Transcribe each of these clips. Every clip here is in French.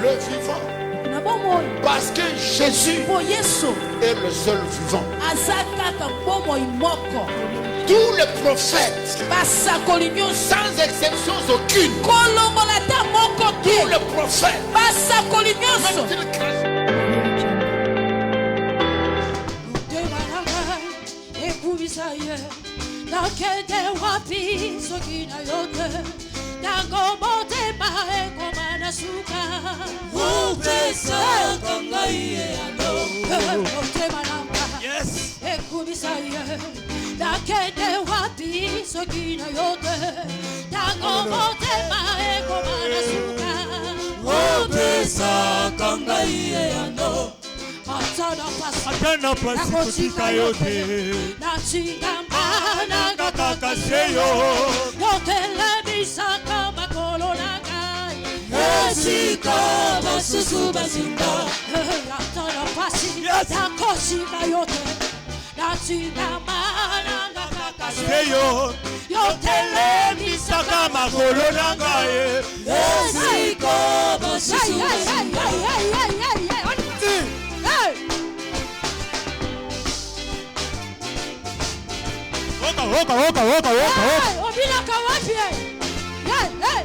le vivant. Parce que Jésus est le seul vivant. Tous les prophètes, sans exception aucune, tous les prophètes, Atana pasi kutika yote Nakaka seyo Yotele bisaka makolo nakai Esika basusu basinda Atana pasi Nakoshika yote Nakaka seyo Yotele bisaka makolo nakai Esika basusu basinda Oka. Obila kawapi. Hey.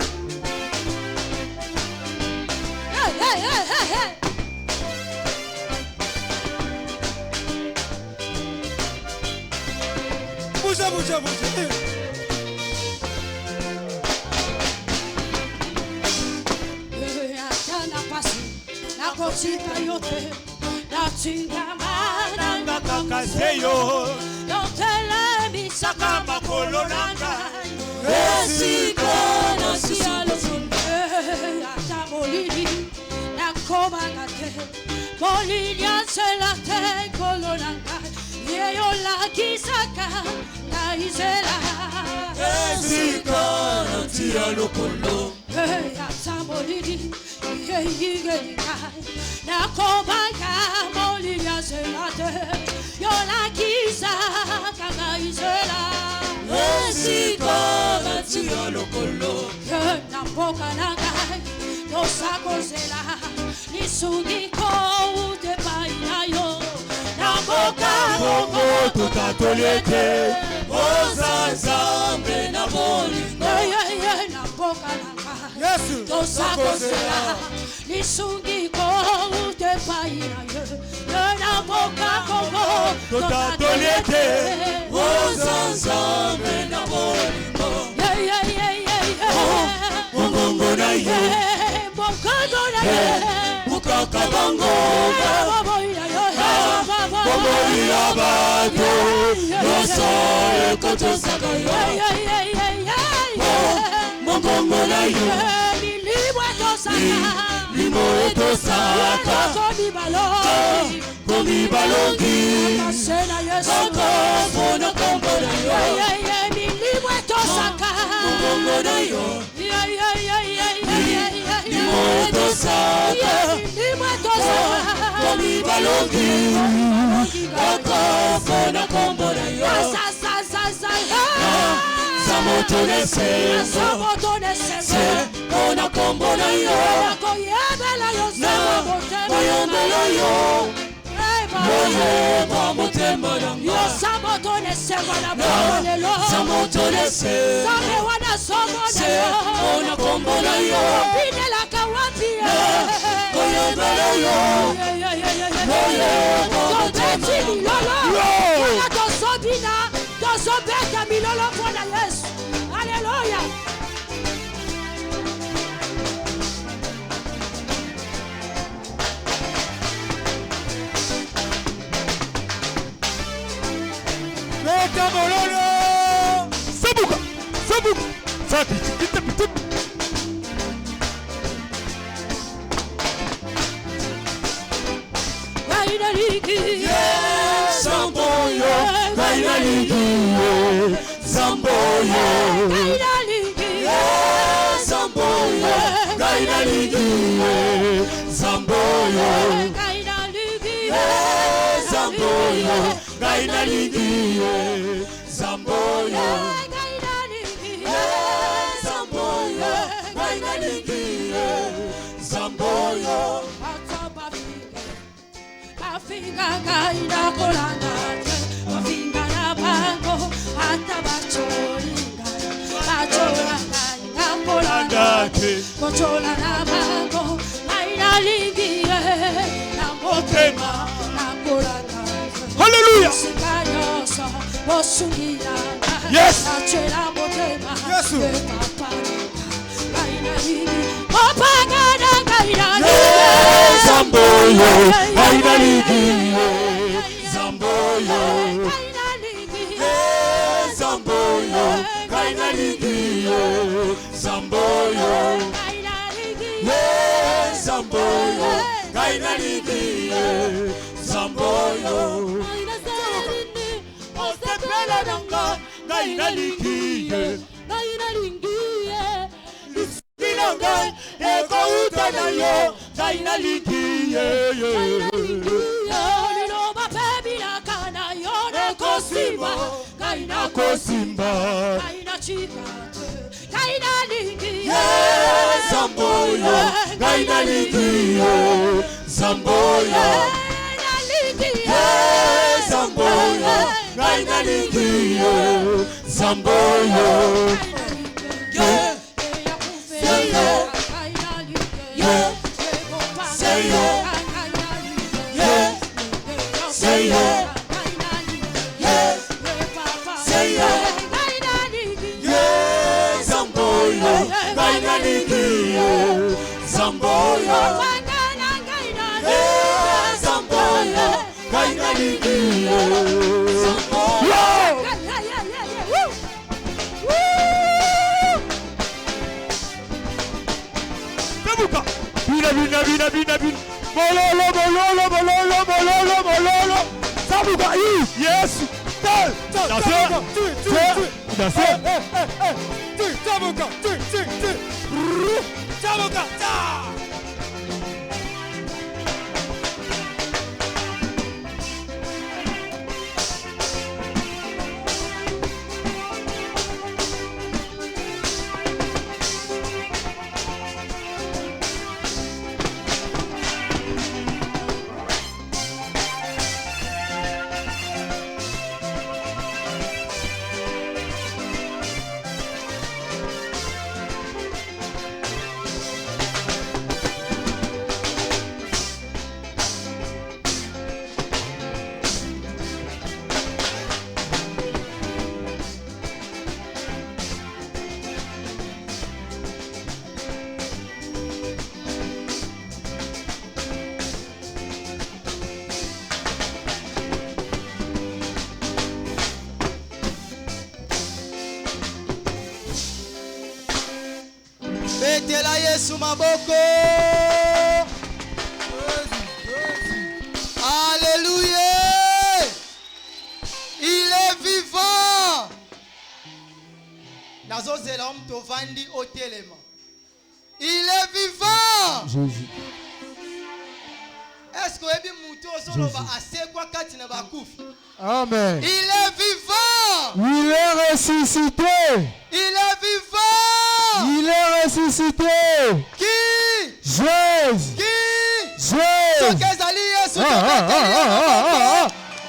Bouge. Atana pasi. Nakoshika yote. Nachinga mananga kakaseyo. Yotele misaka makolo nanga. Esika na sisialo sunde. Atamolini nakobagate. Molini anselate kolonanga. Yeyo la kisaka na izela. Esika na tialo kolo. Atamolini yeyigenika. Nakobaga molini anselate. Yo la kisaka na izela. Esika na tialo kolo. Namboka nangai nosakosela nisungiko ute painayo namboka bongo tutatolete ozazambe na bolingo namboka nangai nosakosela nisungiko ute painayo namboka bongo tutatolete ozazambe na bolingo Bongo na ye, Bukaka bongo, Bongo ya bato, Yoso ekoto sakayo. Bongo na ye, Limo eto saka, Komi balongi, Kaka bona kombo na yo. Bongo na yo. Komi balongi Akafona kombona yo Samotone sembo Ona kombona yo Moyembela yo Moyemba motema nango Samotone sembo Ona kombona yo Moyembela yo Alléluia. Sabuka. Zamboyo, Kainaligi, Zamboyo, Zamboyo, Kainaligi, Zamboyo, Zamboyo, Kainaligi, Zamboyo, Zamboyo, Kainaligi. Hallelujah. Yes. Zamboyo, Zamboyo, Zamboyo, Zamboyo, Zamboyo, Zamboyo, Yes. Betela Yesu maboko. Alléluia. Il est vivant. Nazozela tovandi otelema. Il est vivant. Jésus. Est-ce que ebi muto soloba asekwa kati na bakufi? Amen. Il est vivant. Il est ressuscité. Il est vivant. Il est ressuscité. Qui? Jésus. Qui? Jésus.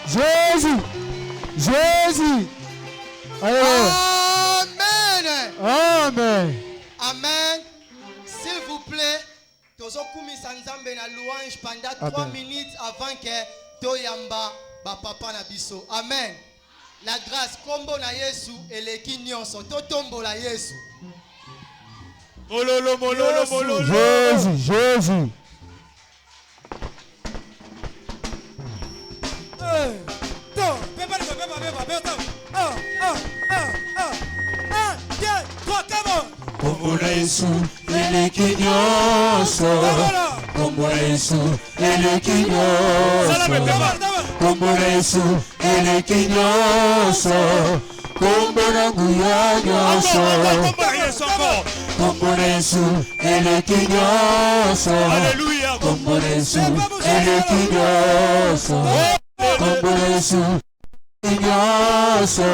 Jésus. Jésus. Amen. Amen. Amen. S'il vous plaît, tozokumisa nzambe na louange pendant 3 minutes avant que toyamba ba papa na biso. Amen. La grâce kombo na Yesu eleki nyonso totombola Yesu. Mololo, mololo, mololo. Jésus, Jésus. Kombo na Yesu eleki nyonso. Kombo na Yesu eleki nyonso. Kombo na Yesu eleki nyonso. Kombo na nguya nyonso. Kombo na Yesu eleki nyonso. Kombo na Yesu eleki nyonso. Kombo na Yesu eleki nyonso.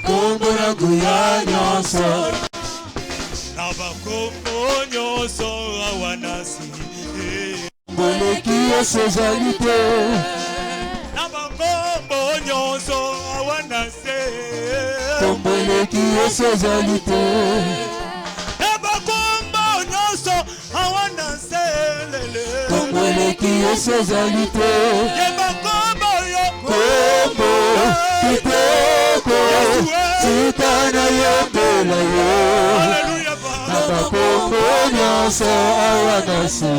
Kombo na nguya nyonso. Naba kombo nyonso awanasi. Tomboleki esezalite. Nabakombo nyonso awanase. Tomboleki esezalite. Nabakombo nyonso awanase lele. Tomboleki esezalite. Nabakombo yo. Kombo kitoko. Sitana yombela yo. Hallelujah. Nabakombo nyonso awanase.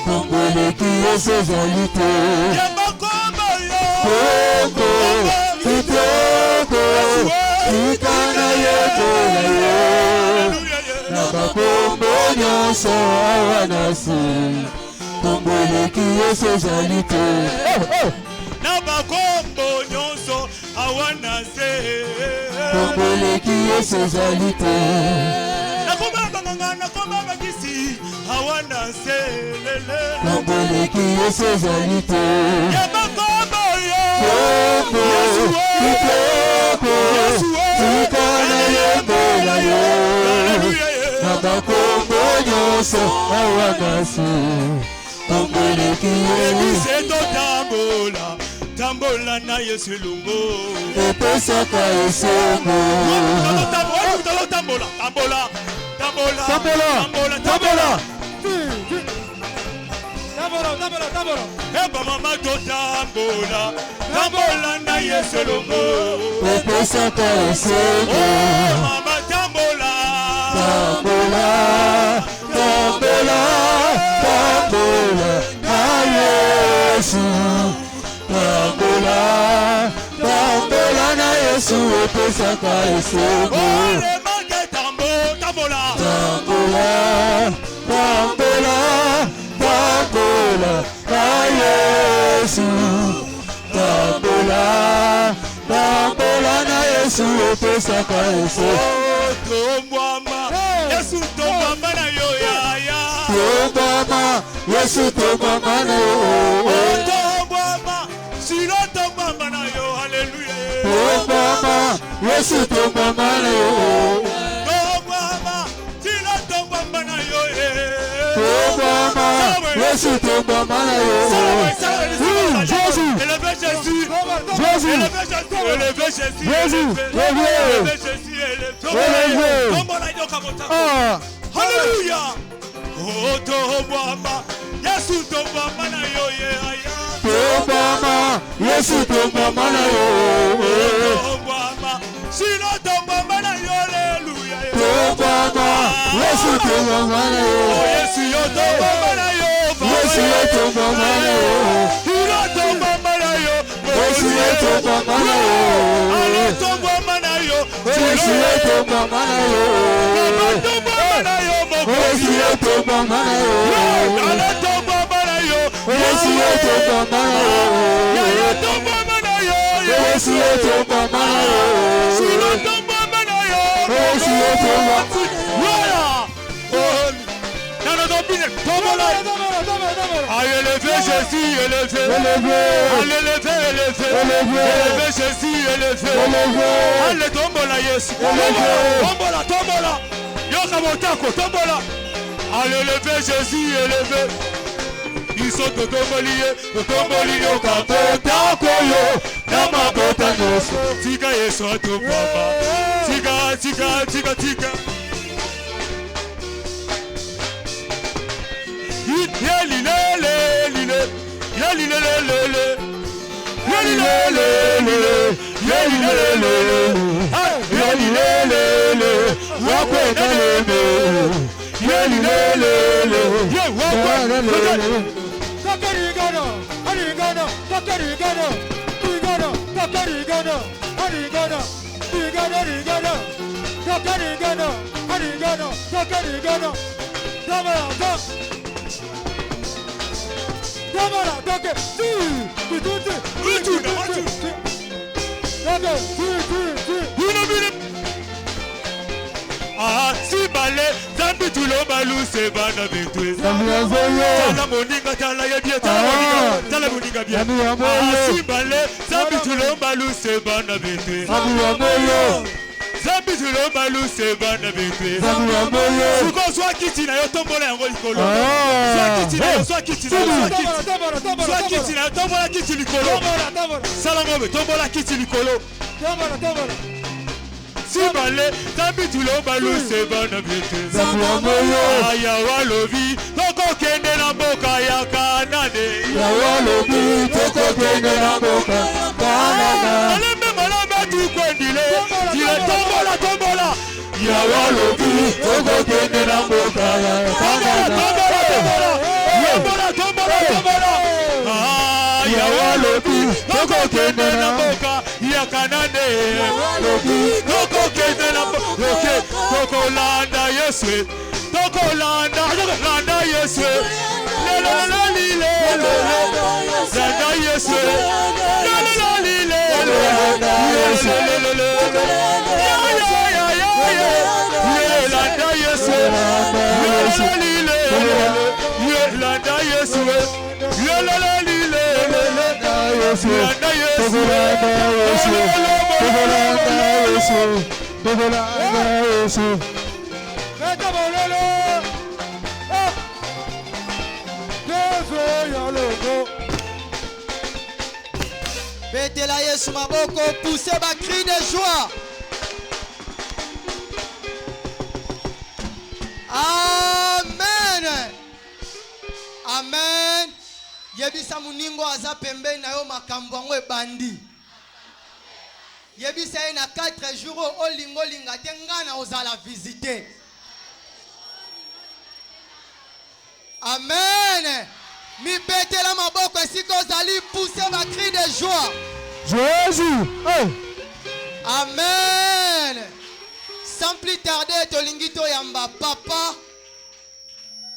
Tomboleki esezalite. Nabakombo yo. Kombo kitoko. Sitana yombela yo. Nabakombo nyonso awanase. Tomboleki esezalite. Nabakombo nyonso awanase. Tomboleki esezalite. Nakoma banganga nakoma bagisi awanase lele. Tomboleki esezalite. Nabakombo yo. Kombo kitoko. Sitana yombela yo. Nabakombo nyonso awanase. Tomboleki Ebiseto tambola, tambola na Yesu lungo. epesaka esengo. Tambola, tambola, tambola, tambola, tambola. Eba mama to tambola, tambola na Yesu lungo. Epesaka esengo. Mama tambola, Tambola, tambola, tambola na Yesu. Tambola, tambola na Yesu epesaka esengo. ole mange tambola. Tambola, tambola, tambola na Yesu. Tambola, tambola na Yesu epesaka esengo. Tombwama, Yesu tombwama na yo ya. Tombama, Yesu tombama na yo. Tombwama, silo tombwama na yo, hallelujah. Tombama, Yesu tombama na yo. Tombwama, silo tombwama na yo. Tombama, Yesu tombama na yo. Jésus, Élevez Jésus, Jésus, élevez Jésus, élevez Jésus, Jésus, élevez Jésus, élevez. Tombola yo kamotako. ah, Hallelujah. Oh, tombwama, Yesu tombwama na yo ya. Tombama, Yesu tombama na yo. Tombwama, silo tombwama na yo, hallelujah. Tombama, Yesu tombama na yo. Oh, Yesu yo tombwama na yo. Yesu yo tombama na yo. Silo tombwama na yo. Yesu yo tombama na yo. Ale tombwama na yo. Yesu yo tombama na yo. Tombwama na yo, Yesu yo tombama na yo. ale tombwama na yo. Yesu yo tombama na yo. Yaya tombwama na yo. Yesu yo tombama na yo. Silo tombwama na yo. Yesu yo tombama. Voilà. Dans notre business, tombola. Allez, élevez Jésus, élevez. Allez, élevez, élevez. Élevez Jésus, élevez. Allez, tombola, Yesu. Tombola, tombola. Yoka motako, tombola. Allez, élevez Jésus, élevez. Ils sont totomboli, yoka motako yo. Nama bota nyonso. Tika Yesu atopama. Tika. Ah, si balé, zambi tu lo balu se bana betwe. Tala moninga tala yebie tala moninga bien. Ah, si balé, zambi tu lo balu se bana betwe. Zambi tulomba luse bana betwe. Suko swa kiti na yo tombola yango likolo. Swa kiti na yo, swa kiti na yo, swa kiti. Swa kiti na yo, tombola kiti likolo. Salangobe, tombola kiti likolo. Sibale, zambi tulomba luse bana betwe. Aya walobi, toko kende na mboka ya Kanane. Ya walobi, toko kende na mboka ya Kanane. Tukwendile, tile tombola. Ya walobi, toko kende na mboka ya Kanane. Tombola. Ya walobi, toko kende na mboka ya Kanane. Ya walobi, toko kende na mboka. Toko landa Yesu. Toko landa Yesu. Landa Yesu. Betela Yesu maboko, poussez ba cri de joie. Amen. Amen. Yebisa muningo aza pembeni na yo makambo yango ebandi. Yebisa ye na 4 jours olingo linga te ngana ozala visiter. Amen. Mi betela maboko esika ozali pousser ba cri de joie. Jésus. Amen. Sans plus tarder, tolingi to yamba papa.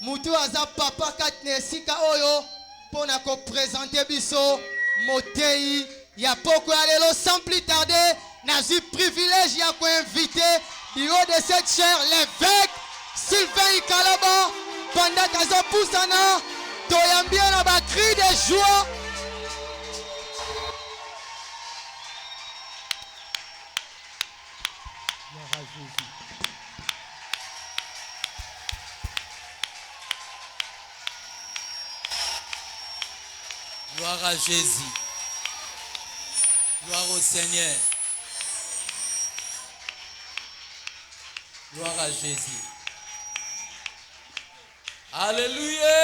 Mutu aza papa katne esika oyo pona ko présenter biso motei ya poko ya lelo. Sans plus tarder, nazi privilège ya ko inviter du haut de cette chair l'évêque Sylvain Ikalaba pendant kaza pusana toyambia na ba cri de joie. Gloire à Jésus. Gloire au Seigneur. Gloire à Jésus. Alléluia.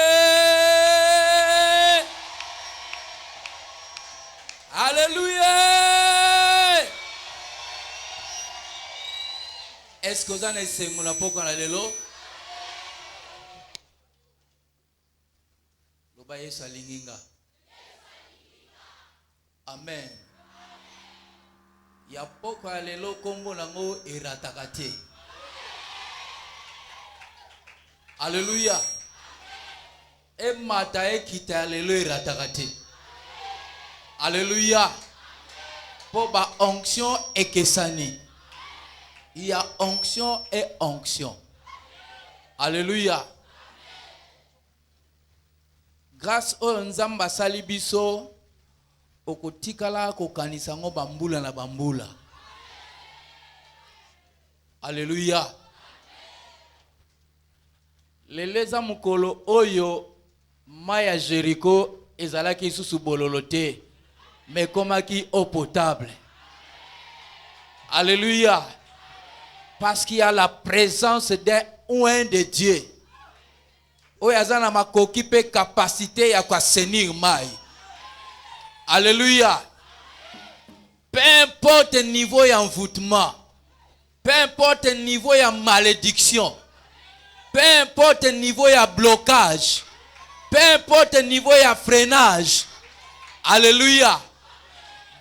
Alléluia. Est-ce que vous en avez mon apôtre dans l'élo? Lobaye salinginga. Amen. Ya poko ya lelo kombo nango eratakate. Alléluia. E mata e kita lelo eratakate. Alléluia. Po ba onction ekesani. Il y a onction et onction. Alléluia. Grâce au nzamba salibiso okotikala kokanisa ngo bambula na bambula. Alléluia. Leleza mukolo oyo maya Jéricho ezalaki susu bololote mais komaki eau potable. Alléluia. Parce qu'il y a la présence d'un oint de Dieu. Oyazana makoki pe capacité ya kwa senir mai. Alléluia. Peu importe le niveau d'envoûtement, peu importe le niveau de malédiction, peu importe le niveau de blocage, peu importe le niveau de freinage. Alléluia.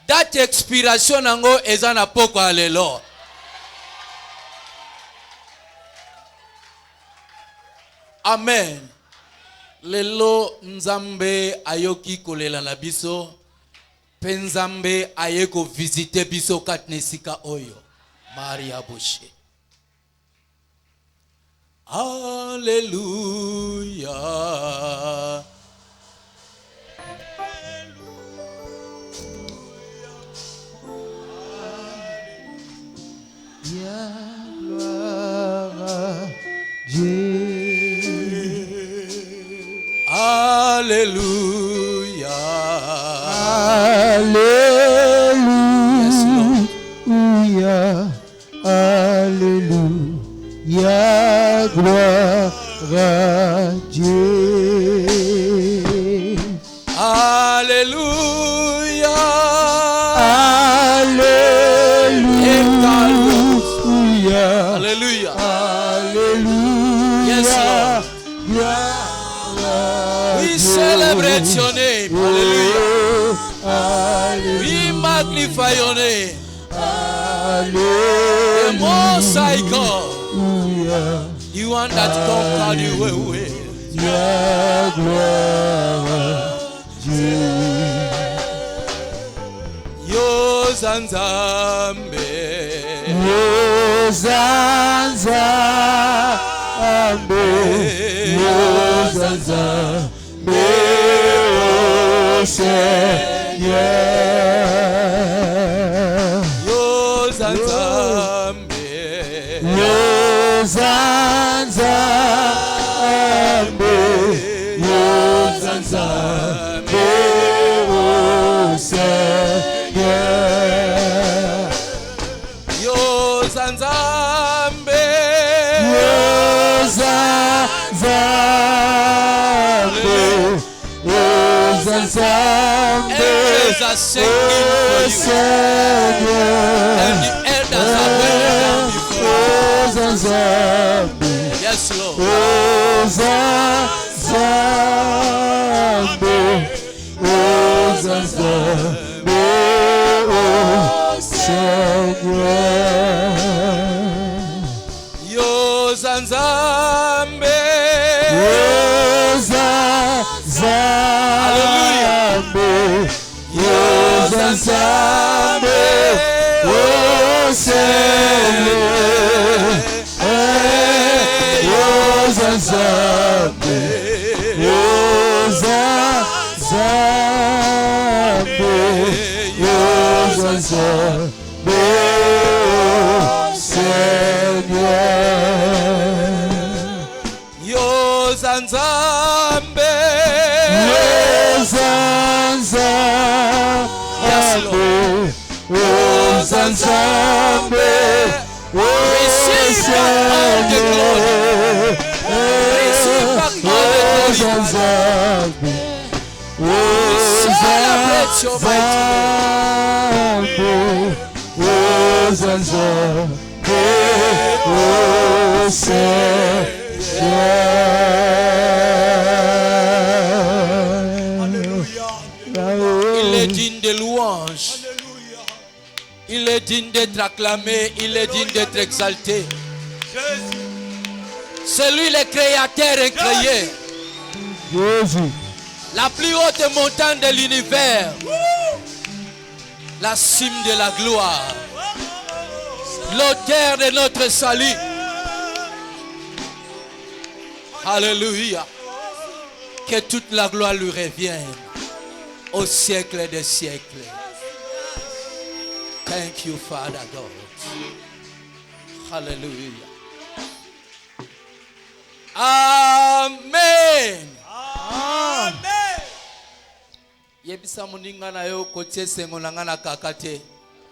Date expiration nango ezana poko alelo. Amen. Lelo nzambe ayoki kolela na biso. Penzambe ayeko visiter biso katnesika oyo. Maria Boucher. Alléluia. Yeah. Alléluia. Alléluia. Alléluia. Gloire à Dieu. Alléluia. Alléluia. Alléluia. Alléluia. Yes, Lord. We celebrate your name. Hallelujah. We magnify your name. The Most High God. The one that conquered you away. Yozanzambe. Yozanzambe, oh Seigneur. Yozanzambe. Yozanzambe, Yozanzambe, oh Seigneur. Yozanzambe. Angels are singing for you. And the elders are bowing before you. Yes, Lord. Yozanzambe. Yozanzambe, oh Seigneur. Yozanzambe, Yozanzambe, oh Seigneur. Yozanzambe. Yozanzambe, Receive back all the glory. Receive back all the glory. Celebrate your mighty name. Yozanzambe, oh Seigneur. Il est digne de louange. Il est digne d'être acclamé. Il est digne d'être exalté. C'est lui le créateur incréé. La plus haute montagne de l'univers. La cime de la gloire. L'auteur de notre salut. Alléluia. Que toute la gloire lui revienne au siècle des siècles. Thank you, Father God. Hallelujah. Amen. Amen. Yebisa muninga na yo kotie sengo na ngana kakate.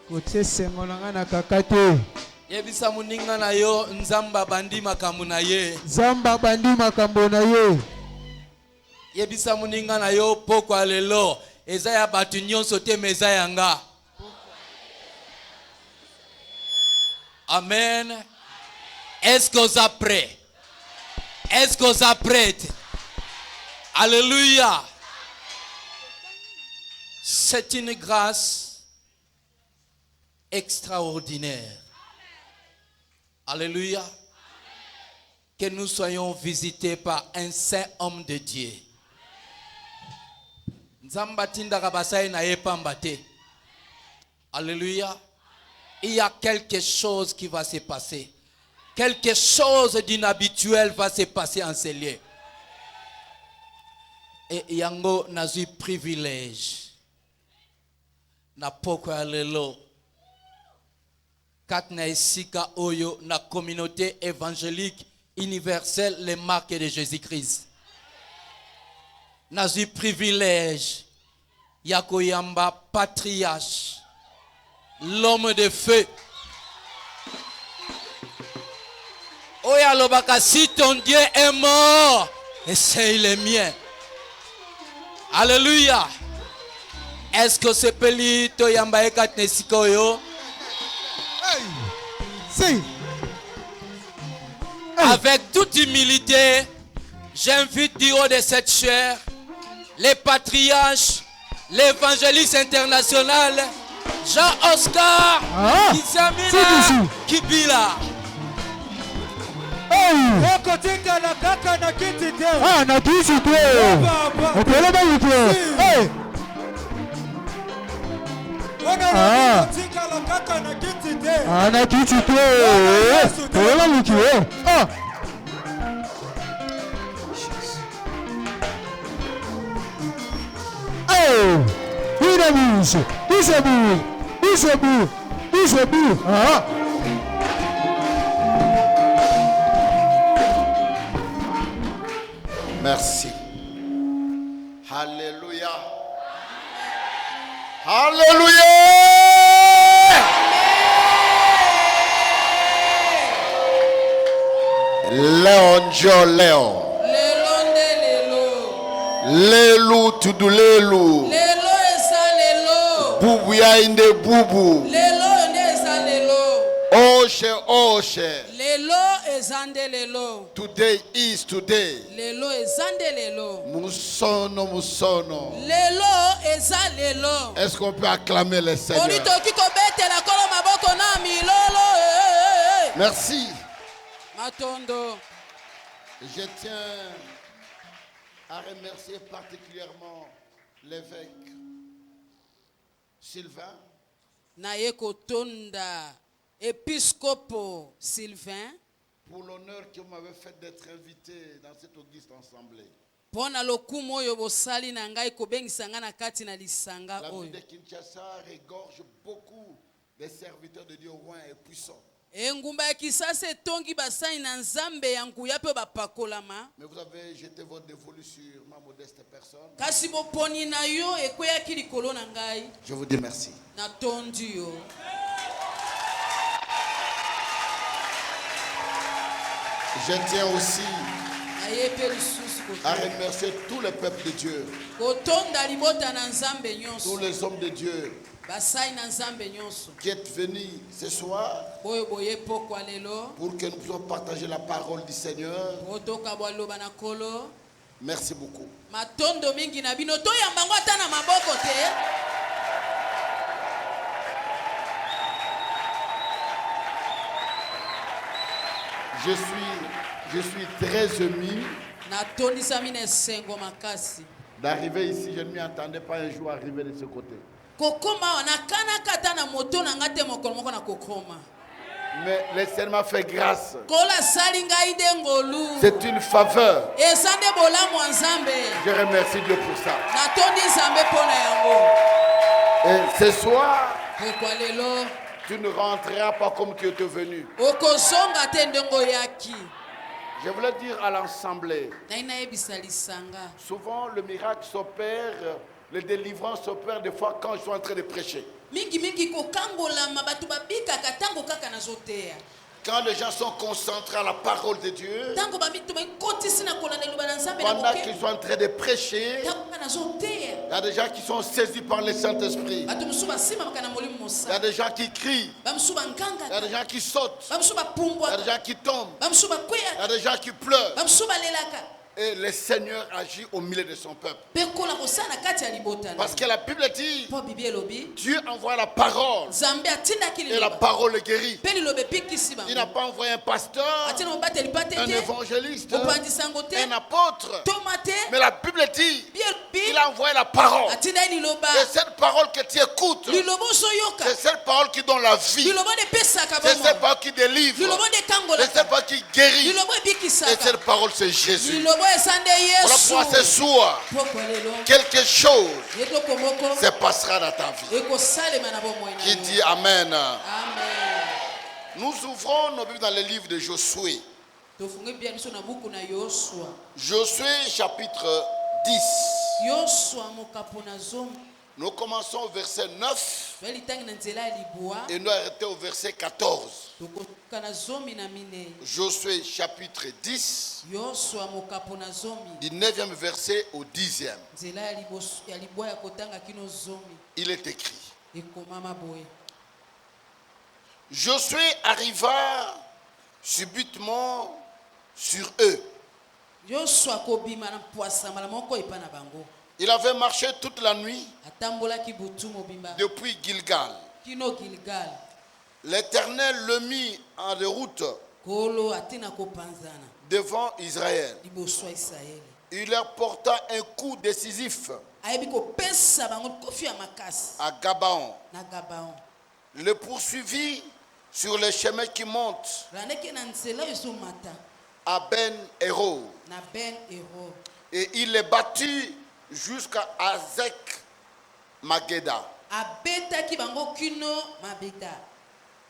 Kotie sengo na ngana kakate. Yebisa muninga na yo nzamba bandi makambo na ye. Nzamba bandi makambo na ye. Yebisa muninga na yo poko alelo. Eza ya batu nyonso te meza yanga. Amen. Est-ce que vous êtes prêts? Est-ce que vous êtes prêts? Alléluia. C'est une grâce extraordinaire. Alléluia. Que nous soyons visités par un saint homme de Dieu. Alléluia. Il y a quelque chose qui va se passer. Quelque chose d'inhabituel va se passer en ces lieux. Et yango nazu privilège. Na poko alelo. Kat na esika oyo na communauté évangélique universelle, les marques de Jésus-Christ. Nazi privilège, Yakoyamba patriarche, l'homme de feu. Oyalobaka, si ton Dieu est mort, essaye le mien. Alléluia. Est-ce que ce pelito yamba ekatnesikoyo? Si. Avec toute humilité, j'invite du haut de cette chair les patriarches, l'évangéliste international, Jean-Oscar Kizamina Kibila. Merci. Alléluia. Alléluia. Léon Jo Léon. Lelu tudu lelu. Lelo eza lelo. Bubu ya inde bubu. Lelo nde eza lelo. Oshe oshe. Lelo eza nde lelo. Today is today. Lelo eza nde lelo. Musono musono. Lelo eza lelo. Est-ce qu'on peut acclamer le Seigneur? Olitoki kobetela kolo maboko na milolo. Merci. Matondo. Je tiens à remercier particulièrement l'évêque Sylvain. Naye kotonda Episcopo Sylvain. Pour l'honneur que vous m'avez fait d'être invité dans cette auguste assemblée. Pona lokumu oyo bosali na ngai kobengisa nga na kati na lisanga La ville oyo. de Kinshasa regorge beaucoup de serviteurs de Dieu rois et puissants. Engumba ya Kisasa etongi basali na nzambe ya nguya pe bapakolama. Mais vous avez jeté votre dévolu sur ma modeste personne. Kasi boponi na yo ekweyaki likolo na ngai. Je vous dis merci. Natondi yo. Je tiens aussi Naye pe lisusu à kotonda. remercier tout le peuple de Dieu, Kotonda libota na nzambe tous nyonso. les hommes de Dieu Basali na nzambe nyonso. qui êtes venus ce soir Boyo boye pokwa lelo. pour que nous puissions partager la parole du Seigneur. Otoka bwaloba na kolo. Merci beaucoup. Matondo mingi na bino toyamba ngo ata na maboko te. Je suis très ému Natondisami na esengo makasi. d'arriver ici. Je ne m'y attendais pas un jour arriver de ce côté. Kokoma wana kana kata na moto na ngate mokolo moko na kokoma. Mais le Seigneur m'a fait grâce. Kola sali ngai de ngolu. C'est une faveur. Esande bolamu nzambe. Je remercie Dieu pour ça. Natondi nzambe pona yango. Et ce soir, Pokwa lelo. tu ne rentreras pas comme tu étais venu. Okozonga te ndengo yaki. Je voulais dire à l'assemblée, Naina ebisa lisanga. souvent le miracle s'opère, les délivrances s'opèrent des fois quand je suis en train de prêcher. Mingi mingi kokangola mabatu babika katango kaka nazotea. Quand les gens sont concentrés à la parole de Dieu, Tango bamitu bakotisi na kolanda lubana nzambe na pendant moke. qu'ils sont en train de prêcher, Tango nazotea. il y a des gens qui sont saisis par le Saint-Esprit. Batu musuba sima makana molimo Il y a mosa. des gens qui crient. Bamusuba Il y a nkanga. des gens qui sautent. Bamusuba Il y a pumbwa. des gens qui tombent. Bamusuba Il y a kweya. des gens qui pleurent. Bamusuba lelaka. Et le Seigneur agit au milieu de son peuple. Pekola kosana kati ya libota. Parce que la Bible dit, Po bibi elobi. Dieu envoie la parole. Nzambe atindaki Et la liloba. parole guérit. Pe lilobe pikisi bango. Il n'a pas envoyé un pasteur, Atina mobateli un patete. évangéliste, Opandisango te. un apôtre. Tomate. Mais la Bible dit, Bi il a envoyé la parole. atina liloba. C'est cette parole que tu écoutes. Lilobo soyoka. C'est cette parole qui donne la vie. Lilobo de pesaka C'est bomo. cette parole qui délivre. Lilobo de C'est kangola. cette parole qui guérit. Lilobo Et ebikisaka. cette parole, c'est Jésus. Lilobo esande Voilà Yesu. pourquoi ce soir, Pokwa lelo. quelque chose Yetoko moko. se passera dans ta vie. Ekosalema na bomoi na Qui yo. dit Amen. Amen. Nous ouvrons nos Bibles dans le livre de Josué. tofunge bia biso na buku na Yoshua. Josué chapitre 10. Yoshua mokapo na zomi. Nous commençons au verset 9 Balitangi na nzela ya libwa. et nous arrêtons au verset 14. Tokoka na zomi na minei. Josué chapitre 10, Yoshua mokapo na zomi. du 9e verset au 10e. Nzela ya libwa ya kotanga kino zomi. Il est écrit. Ekomama boye. Josué arriva subitement sur eux. Yoshua kobima na poisama la moko epa na bango. Il avait marché toute la nuit Atambola ki butu mobimba. depuis Gilgal. Kino Gilgal. L'Éternel le mit en route Kolo atina kopanzana. devant Israël. Liboso Israël. Il leur porta un coup décisif Ayebi ko pesa bango kofi ya makasi à Gabaon. na Gabaon. Le poursuivit sur les chemins qui montent Raneke na nzela ezo mata à Ben-Héro. na Ben Ero. Et il les battit jusqu'à Azek Mageda. Abetaki bango kino mabeta.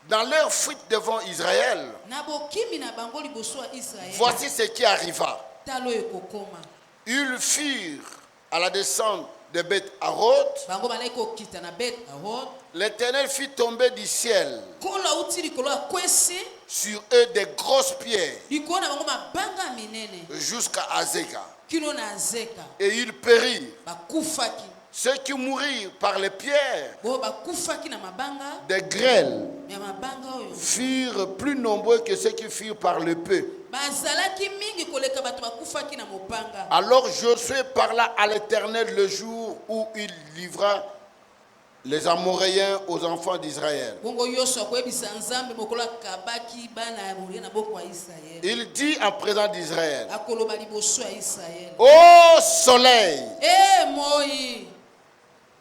Dans leur fuite devant Israël, Na bokimi na bango liboso ya Israël. voici ce qui arriva. Talo ekokoma. Ils furent à la descente de Beth-Haroth. Bango balaki kokita na Bet Arod. L'Éternel fit tomber du ciel Kola uti likolo ya kwesi. sur eux des grosses pierres Likolo na bango mabanga minene. jusqu'à Azeka. Kino na Azeka. Et ils périrent. Bakufaki. Ceux qui mourirent par les pierres Bo bakufaki na mabanga. des grêles Ya mabanga oyo. furent plus nombreux que ceux qui furent par le peu. Bazalaki mingi koleka bato bakufaki na mopanga. Alors Josué parla à l'Éternel le jour où il livra les Amoréens aux enfants d'Israël. Bongo Yoshua koyebisa Nzambe mokolo akabaki bana ya Moria na boko ya Israël. Il dit en présence d'Israël: Akoloba liboso ya Israël. Ô soleil, Moi,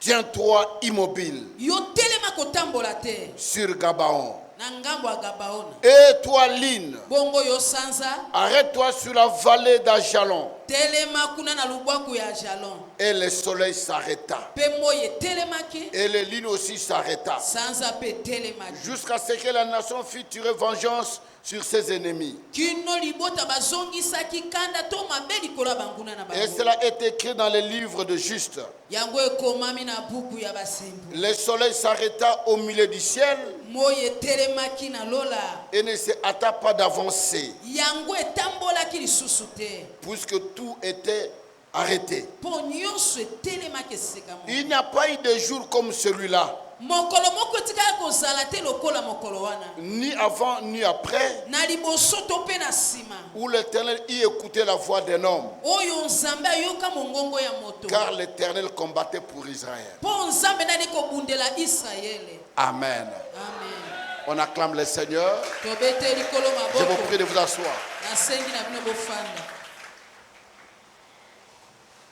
tiens-toi immobile yo telema kotambola te sur Gabaon. na ngambo ya Gabaona. Et toi, Lynn, Bongo yo sanza arrête-toi sur la vallée d'Ajalon. telema kuna na lubwaku ya Jalon. Et le soleil s'arrêta. Pe moye telemaki Et le Lynn aussi s'arrêta. sanza pe telemaki. Jusqu'à ce que la nation fît tirer vengeance sur ses ennemis. Kino libota bazongisaki kanda to mabe likolo ya banguna na Et bango. cela est écrit dans les livres de Juste. Yango ekomami na buku ya basembu. Le soleil s'arrêta au milieu du ciel Moye telemaki na lola. et ne se hâta pas d'avancer, Yango etambolaki lisusu te. puisque tout était arrêté. Po nyonso etelemaki esika moko. Il n'y a pas eu de jour comme celui-là, Mokolo moko etikala kozala te lokola mokolo wana. ni avant ni après, Na liboso to pe na nsima. où l'Éternel y écoutait la voix d'un homme, Oyo Nzambe ayoka mongongo ya moto. car l'Éternel combattait pour Israël. Po Nzambe nani kobundela Israele. Amen. Amen. On acclame le Seigneur. Tobete likolo Je vous maboko. prie de vous asseoir. Nasengi na bino bofanda.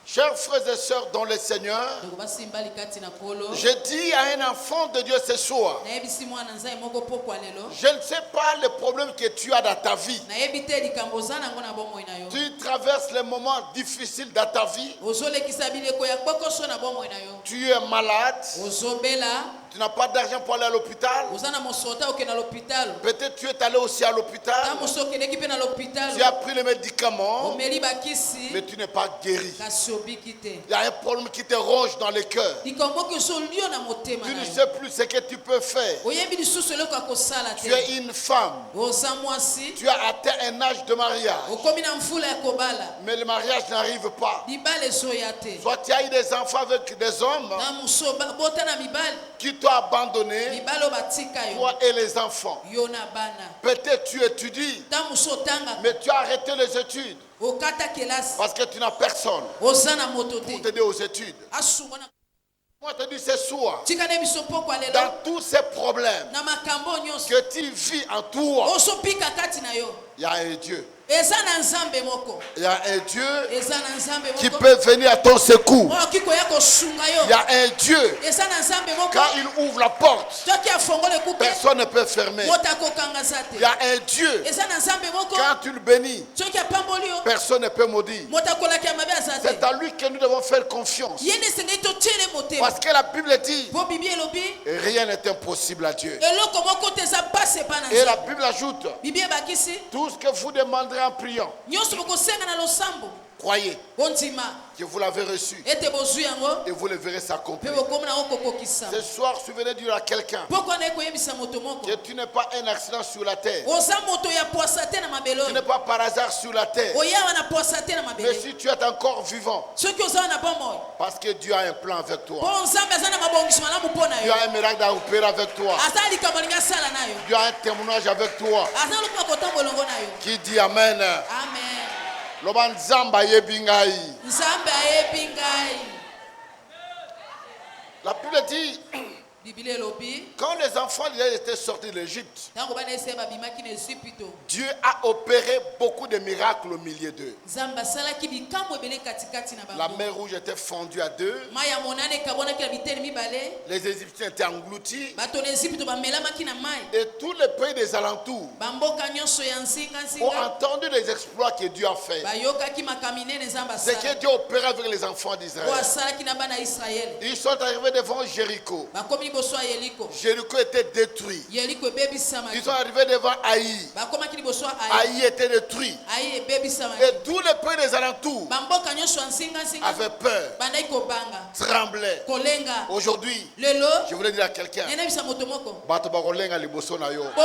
Chers frères et sœurs dans le Seigneur, Ndeko basimba likati na kolo. je dis à un enfant de Dieu ce soir, Nayebisi mwana nzai moko pokwa lelo. je ne sais pas le problème que tu as dans ta vie. Nayebi te likambo oza nango na bomoi na yo. Tu traverses les moments difficiles dans ta vie. Ozolekisa bileko ya kpokoso na bomoi na yo. Tu es malade. Ozobela. Tu n'as pas d'argent pour aller à l'hôpital. Oza na mosota oke na l'hôpital. Peut-être tu es allé aussi à l'hôpital. Ta moso okendeki mpe na l'hôpital. Tu as pris les médicaments, Omeli bakisi. mais tu n'es pas guéri. Kasi obiki te. Il y a un problème qui te ronge dans le cœur. Likambo oke ozolio na motema Tu na ne yo. sais plus ce que tu peux faire. Oyebi lisusu eloko ya kosala Tu te. es une femme. Oza mwasi. Tu as atteint un âge de mariage. Okomi na mfula ya kobala. Mais le mariage n'arrive pas. Libala ezoya te. Soit tu as eu des enfants avec des hommes Na moso bota na mibali. qui t'ont abandonné, Mibali oyo batika yo. toi et les enfants. Yo na bana. Peut-être tu étudies, Ta moso otanga. mais tu as arrêté les études Okata kelasi. parce que tu n'as personne Oza na moto te. pour t'aider aux études. Asungo na Moi, je te dis ce soir, tika ne biso pokwa lelo. dans tous ces problèmes Na makambo nyonso. que tu vis en toi, Ozopika kati na yo. il y a un Dieu. Eza na Nzambe moko. Il y a un Dieu Eza na Nzambe qui moko. peut venir à ton secours. Oyo kikoya kosunga Il y yo. a un Dieu, Eza na Nzambe moko. quand il ouvre la porte, Toki afongole kuke. personne ne peut fermer. Moto akokangasa Il y te. a un Dieu, Eza na Nzambe moko. quand tu le bénis, Soki apamboli yo. personne ne peut maudire. Moto akolaki ya mabe aza te. C'est à lui que nous devons faire confiance. Ye nde esengeli totiele motema. Parce que la Bible dit, Po bibi elobi. rien n'est impossible à Dieu. Eloko moko te eza pasi epa na Et la Nzambe. Bible ajoute, Bibi ebakisi. tout ce que vous demandez demanderez en priant. nyonso bokosenga na losambo Croyez bondima que vous l'avez reçu ete bozwi yango et vous le verrez mpe s'accomplir. bokomona yango kokokisa Ce soir, je venais dire à quelqu'un pokwa naye koyebisa moto moko que tu n'es pas un accident sur la terre. oza moto ya pwasa te na mabele Tu n'es pas par hasard sur la terre. oyawa na pwasa te na Mais mabele si tu es encore vivant, soki ozawa na bomoi parce que Dieu a un plan avec toi. mpo nzambe aza na mabongiso malamu mpo na Dieu yo a un miracle à opérer avec toi. aza na likambo alingi asala na yo Dieu a un témoignage avec toi. aza na lokuma kotambo elongo na yo Qui dit Amen. amen Loba nzamba yebi ngai. nzambe ayebi ngai La Bible dit, bibili elobi quand les enfants d'Israël étaient sortis de l'Égypte, ntango bana ese babimaki na ezipito Dieu a opéré beaucoup de miracles au milieu d'eux. nzambe asalaki bikambo ebele katikati na La bango mer rouge était fondue à deux. mai ya monene ekabwanaki na biteni mibale Les Égyptiens étaient engloutis. bato na ezipito bamelamaki na mai Et tous les pays des alentours bamboka nyonso ya ont nzinga entendu les exploits que Dieu a fait. bayokaki makambo minene nzambe C'est que asala Dieu opérait avec les enfants oyo d'Israël. asalaki na bana ya israele Ils sont arrivés devant Jéricho. bakomi liboso ya yeriko Jéricho était détruit. yeriko ebebisamaki Ils sont arrivés devant Haï. bakomaki liboso ya ai Haï était détruit. ai ebebisamaki Et tous les pays des alentours bamboka nyonso ya nzinga avaient peur, bandaki kobanga tremblaient. kolenga Aujourd'hui, lelo je voulais dire à quelqu'un, nenebisa moto moko bato bakolenga liboso na yo. boye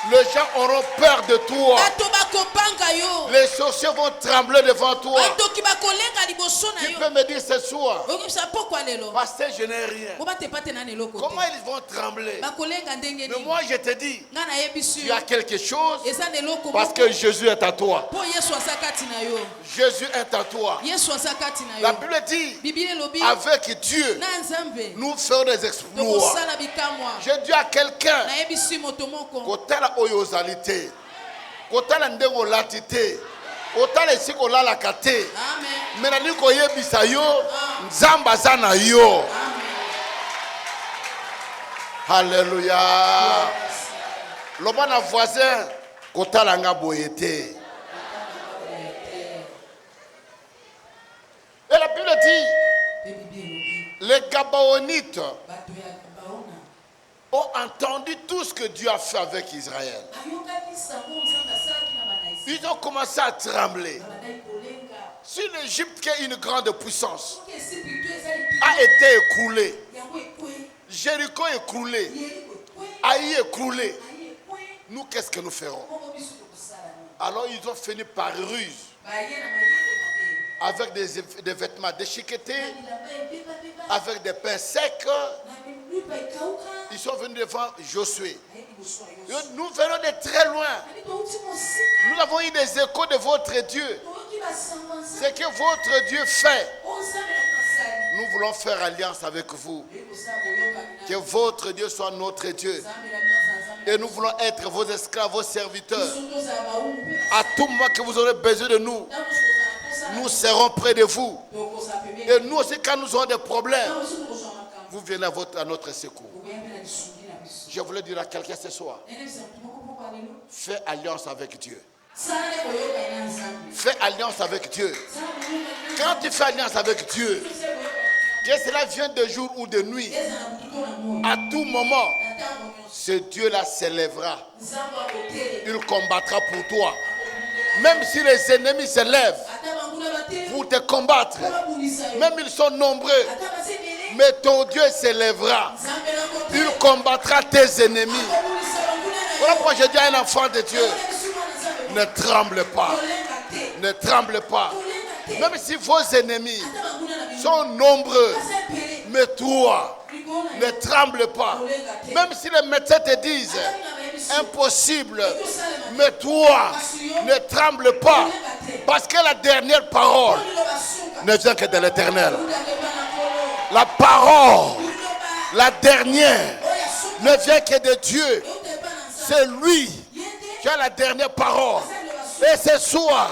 Les gens auront peur de toi. bato bakobanga yo Les sorciers vont trembler devant toi. batoki bakolenga liboso na Tu yo peux me dire ce soir, okebisa pokwa lelo pasteur, je n'ai rien. po batepa te nani eloko Comment te ils vont trembler? bakolenga ndenge Mais nini moi, je te dis, nga nayebisi tu yo as quelque chose eza na eloko parce moko que Jésus est à toi. mpo yesu aza kati na yo Jésus est à toi. yesu aza kati na La yo Bible dit, bibili elobi avec Dieu, na nzambe nous ferons des exploits. tokosala bikamwa Je dis à quelqu'un, nayebisi moto moko kotala oyo ozali te, kotala ndenge olati te, kotala esika olalaka te, amen me nalingi koyebisa yo nzambe aza na yo. Alléluia. Loba na voisin kotala nga boye te. Et la Bible dit, mpe bibili elobi les Gabaonites bato ya baona ont entendu tout ce que Dieu a fait avec Israël. ayokaki sango nzambe asalaki na bana isi Ils ont commencé à trembler. babandaki kolenga Si l'Égypte, qui est une grande puissance, soki esipito eza lipi a été écroulée, yango ekwe Jéricho écroulé, yeriko ekwe Haï écroulé, ayi ekwe nous qu'est-ce que nous ferons? bongo biso tokosala nini Alors ils ont fini par ruse, baye na mayele mabe avec des vêtements déchiquetés, na bilamba ebebabeba avec des pains secs. na milupa ekauka Ils sont venus devant Josué. aye liboso ya yosu Nous venons de très loin. abi touti mosika Nous avons eu des échos de votre Dieu. toyoki basango Ce nzambe que votre Dieu fait, o nzambe nakasali nous voulons faire alliance avec vous. oyi kosala boyokani na Que votre Dieu soit notre Dieu. nzambe na nyonso ya nzambe Et nous voulons être vos esclaves, vos serviteurs. biso tozala bawumbu mpe À tout moment que vous aurez besoin de nous, ntango mosu kozala posala nous serons près de vous. tokozala pembeni Et nous aussi, quand nous aurons des problèmes, ntango mosu tokozwa makambo vous venez à notre secours. kokoya mpe na lisungi na biso Je voulais dire à quelqu'un ce soir, enebisa motu moko poko alelo fais alliance avec Dieu. sala nde boyokani na nzambe Fais alliance avec Dieu. sala boyokani Quand tu fais alliance avec Dieu, se boyokani que cela vienne de jour ou de nuit, eza na butu to na moi à tout moment, na ntango nyonso ce Dieu-là s'élèvera. nzambe akotelema Il combattra pour toi. Même si les ennemis se lèvent ata banguna batelema pour te combattre, po babundisa yo même ils sont nombreux, ata base ebele mais ton Dieu s'élèvera. nzambe na Il kotelema combattra tes ennemis. akobundisa banguna na Voilà yo pourquoi je dis à un enfant de Dieu, Oyoka lisumu na nzambe ne tremble pas. kolenga te Ne tremble pas. kolenga te Même si vos ennemis ata banguna na bino sont nombreux, baza ebele mais toi, likolo na ne yo tremble pas. kolenga te Même si les médecins te disent ata bino bayebi impossible, ekosalema mais toi, ne tremble pas. Parce que la dernière parole liloba suka ne vient que de l'éternel. udakeba na nkolo La parole, liloba la dernière, oyo suka ne vient que de Dieu. euteba na nzambe C'est lui ye te qui a la dernière parole. aza liloba suka Et ce soir,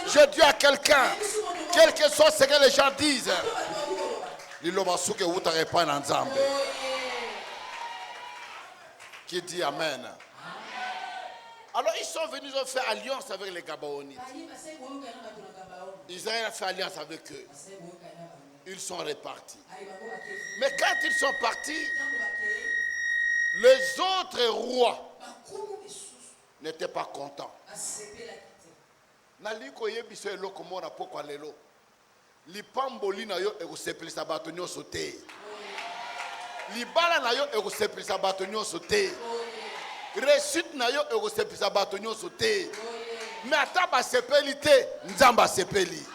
je dis à quelqu'un, biso moto moko quel que soit ce que les gens disent, bato babi koloba liloba suke utarepa na nzambe. oye Qui dit Amen. Alors ils sont venus, ils ont fait alliance avec les Gabaonites. baye basali boyokani na bato na gabaoni Israël a fait alliance avec eux. basali boyokani na bango Ils sont repartis. ayi bango bakei Mais quand ils sont partis, ntango bakei les autres rois bakumu lisusu n'était pas content. Naliko yebiso eloko mona pokwa lelo. Lipamboli na yo ekosepelisa bato nyonso te. Libala na yo ekosepelisa bato nyonso te. Réussite na yo ekosepelisa bato nyonso te. Mais ata basepeli te, Nzamba sepeli.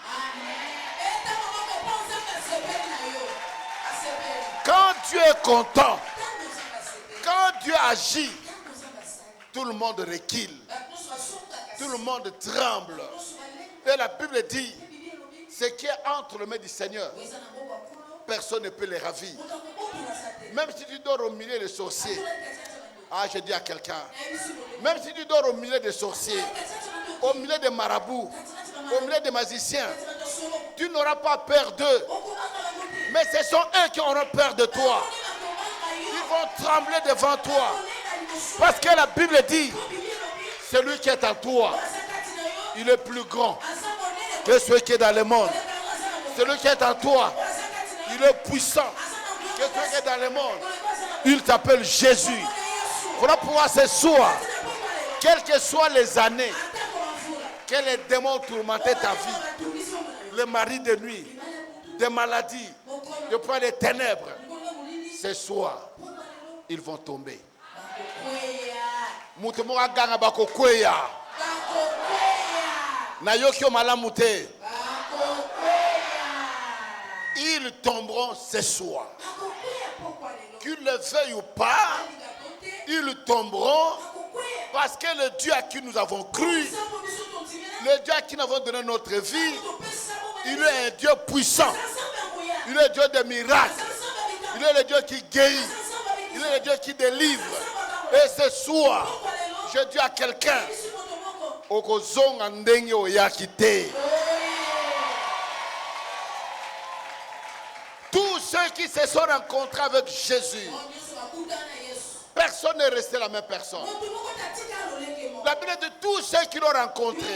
Quand Dieu est content, quand Dieu agit, tout le monde recule. Tout le monde tremble. Et la Bible dit, ce qui est entre les mains du Seigneur, personne ne peut les ravir. Même si tu dors au milieu des sorciers, je dis à quelqu'un, même si tu dors au milieu des sorciers, au milieu des marabouts, au milieu des magiciens, tu n'auras pas peur d'eux. Mais ce sont eux qui auront peur de toi. Ils vont trembler devant toi. Parce que la Bible dit, celui qui est en toi, il est plus grand que celui qui est dans le monde. Celui qui est en toi, il est puissant que celui qui est dans le monde. Il s'appelle Jésus. Voilà pourquoi ce soir, quelles que soient les années, que les démons tourmentaient ta vie, le mari de nuit, des maladies, de poids des ténèbres, ce soir, ils vont tomber. Ils tomberont ce soir. Qu'ils le veuillent ou pas, ils tomberont parce que le Dieu à qui nous avons cru, le Dieu à qui nous avons donné notre vie, il est un Dieu puissant. Il est le Dieu des miracles. Il est le Dieu qui guérit. Il est le Dieu qui délivre. Et ce soir, je dis à quelqu'un, tous ceux qui se sont rencontrés avec Jésus, personne n'est resté la même personne. La Bible dit tous ceux qui l'ont rencontré,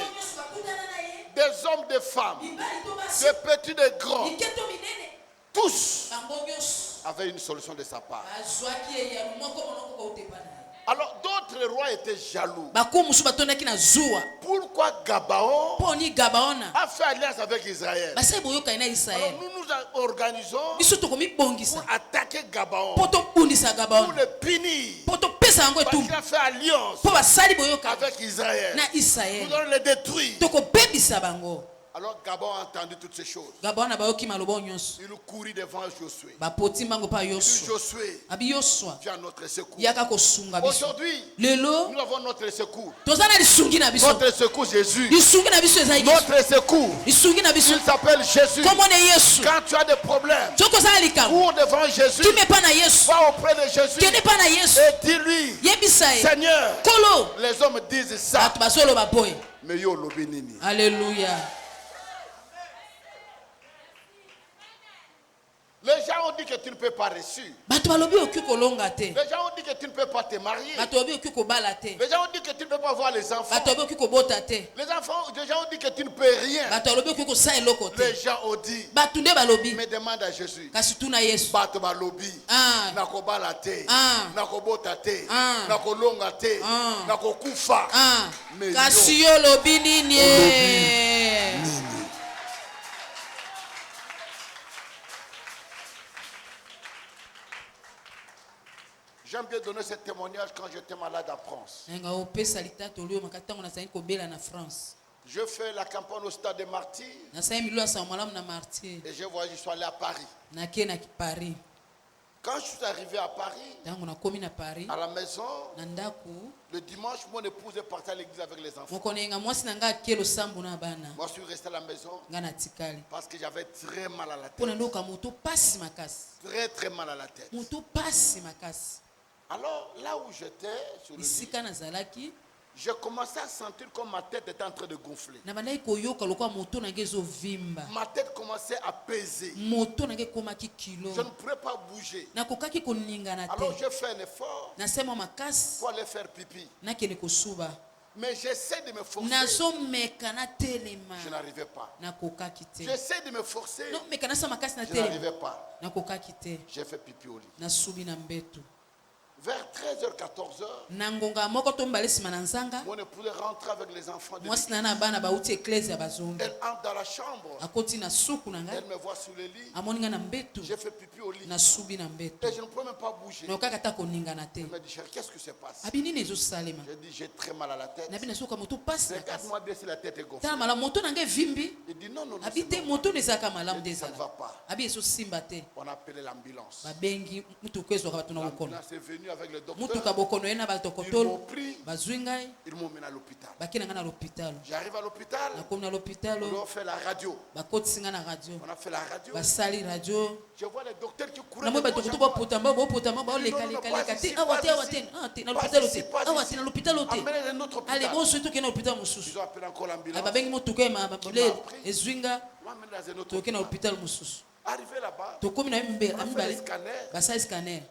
des hommes, des femmes, des petits, des grands, tous avaient une solution de sa part. Alors d'autres rois étaient jaloux. Pourquoi Gabaon a fait alliance avec Israël? Alors nous nous organisons pour attaquer Gabaon, pour le punir, parce qu'il a fait alliance avec Israël. Nous allons le détruire. Alors Gabon a entendu toutes ces choses. Il courit devant Josué. Il dit Josué, viens à notre secours. Aujourd'hui, nous avons notre secours. Notre secours Jésus. Notre secours. Il s'appelle Jésus. Quand tu as des problèmes, cours devant Jésus. Va auprès de Jésus. Et dis-lui, Seigneur, les hommes disent ça. Mais yo lobinini. Alléluia. Les gens ont dit que tu ne peux pas reçu. Les gens ont dit que tu ne peux pas te marier. Les gens ont dit que tu ne peux pas avoir les enfants. Les gens ont dit que tu ne peux rien. Les gens ont dit, mais demande à Jésus. Bato balobi, nakobala te, nakobota te, nakolonga te, nakokufa. Kasi yo lobi nini. J'aime bien donner ce témoignage quand j'étais malade en France. Je fais la campagne au stade des Martyrs. Et je suis allé à Paris. Quand je suis arrivé à Paris, à la maison, le dimanche, mon épouse est partie à l'église avec les enfants. Moi, je suis resté à la maison parce que j'avais très mal à la tête. Très très mal à la tête. Alors, là où j'étais, sur le lit, j'ai commencé à sentir comme ma tête était en train de gonfler. Ma tête commençait à peser. Je ne pourrais pas bouger. Alors, j'ai fait un effort pour aller faire pipi. Mais j'essaie de me forcer. Je n'arrivais pas. J'essaie de me forcer. Je n'arrivais pas. J'ai fait pipi au lit. Vers 13h, 14h, na ngonga moko to mbale sima na nzanga mon épouse rentre avec les enfants de mwasi l'église. na bana bauti eklezia bazongi Elle entre dans la chambre. akoti na suku na ngai Elle me voit sur le lit. amoni ngai na mbetu J'ai fait pipi au lit. na subi na mbetu Et je ne peux même pas bouger. na okaka ta koningana te Elle me dit, chérie, qu'est-ce qui se passe? abi nini ezosalema J'ai dit, j'ai très mal à la tête. nabi nasoka moto pasi na kasi Regarde-moi bien si la tête est gonflée. tala malamu moto na ngai evimbi Il dit, non, non, non. abi c'est te normal. moto nezalaka malamu Je te dis, ça ne ezala va pas. abi ezosimba te On a appelé l'ambulance. babengi mutuka ezwaka bato na bokono L'ambulance est venue avec le mutuka docteur. bokono ye na Ils batokotolo m'ont pris. bazwi ngai Ils m'ont mené à l'hôpital. bakei na ngai na lopitalo J'arrive à l'hôpital. nakomi na On lopitalo a fait la radio. bakotisi ngai na radio On a fait la radio. basali radio Je vois les docteurs qui couraient. namoi de gauche bato à to droite. bapotama bopotama baolekalekaleka te awa te awa te awa te na lopitalo te awa te na lopitalo te Amenez un autre ale hôpital. boso tokei na lopitalo mosusu Ils ont appelé encore l'ambulance. babengi motuka le ezwi nga On m'a amené dans un autre tokei na hôpital. lopitalo mosusu Arrivé là-bas, tokomi na ye on a fait mibale le scanner. basali scanner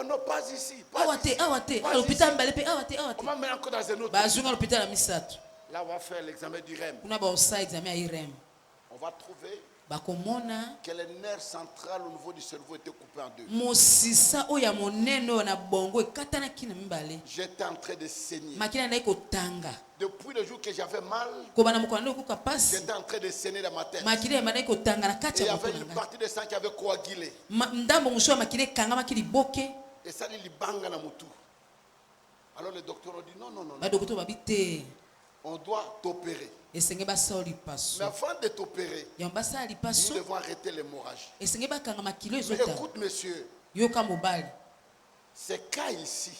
Oh non, pas ici. Pas awa ici. te awa te Pas na lopitalo ici. mibale mpe awa te awa On te m'a amené encore dans un autre. bazwi nga lopitalo ya misato Là, on va faire l'examen du REM. kuna baosala examen ya irem On va trouver bakomona que le nerf central au niveau du cerveau était coupé en deux. mosisa oyo ya monene oyo na bongo ekatanaki na mibale J'étais en train de saigner. makila nayi kotanga Depuis le jour que j'avais mal, kobana mokolo nde okuka pasi j'étais en train de saigner dans ma tête. makila yamba nayi kotanga na Et kati il y ya avait moto na une ngai partie de sang qui avait coagulé. ndambo mosusu ya makila ekangamaki liboke Et ça, il banga na mutu. Alors le docteur a dit non, non, non, non. badokoto babi te On doit t'opérer. esenge basala Mais lipaso avant de t'opérer, yango basala nous lipaso devons arrêter l'hémorragie. esenge bakanga makilo Mais ezota écoute, monsieur, yoka mobali ces cas ici,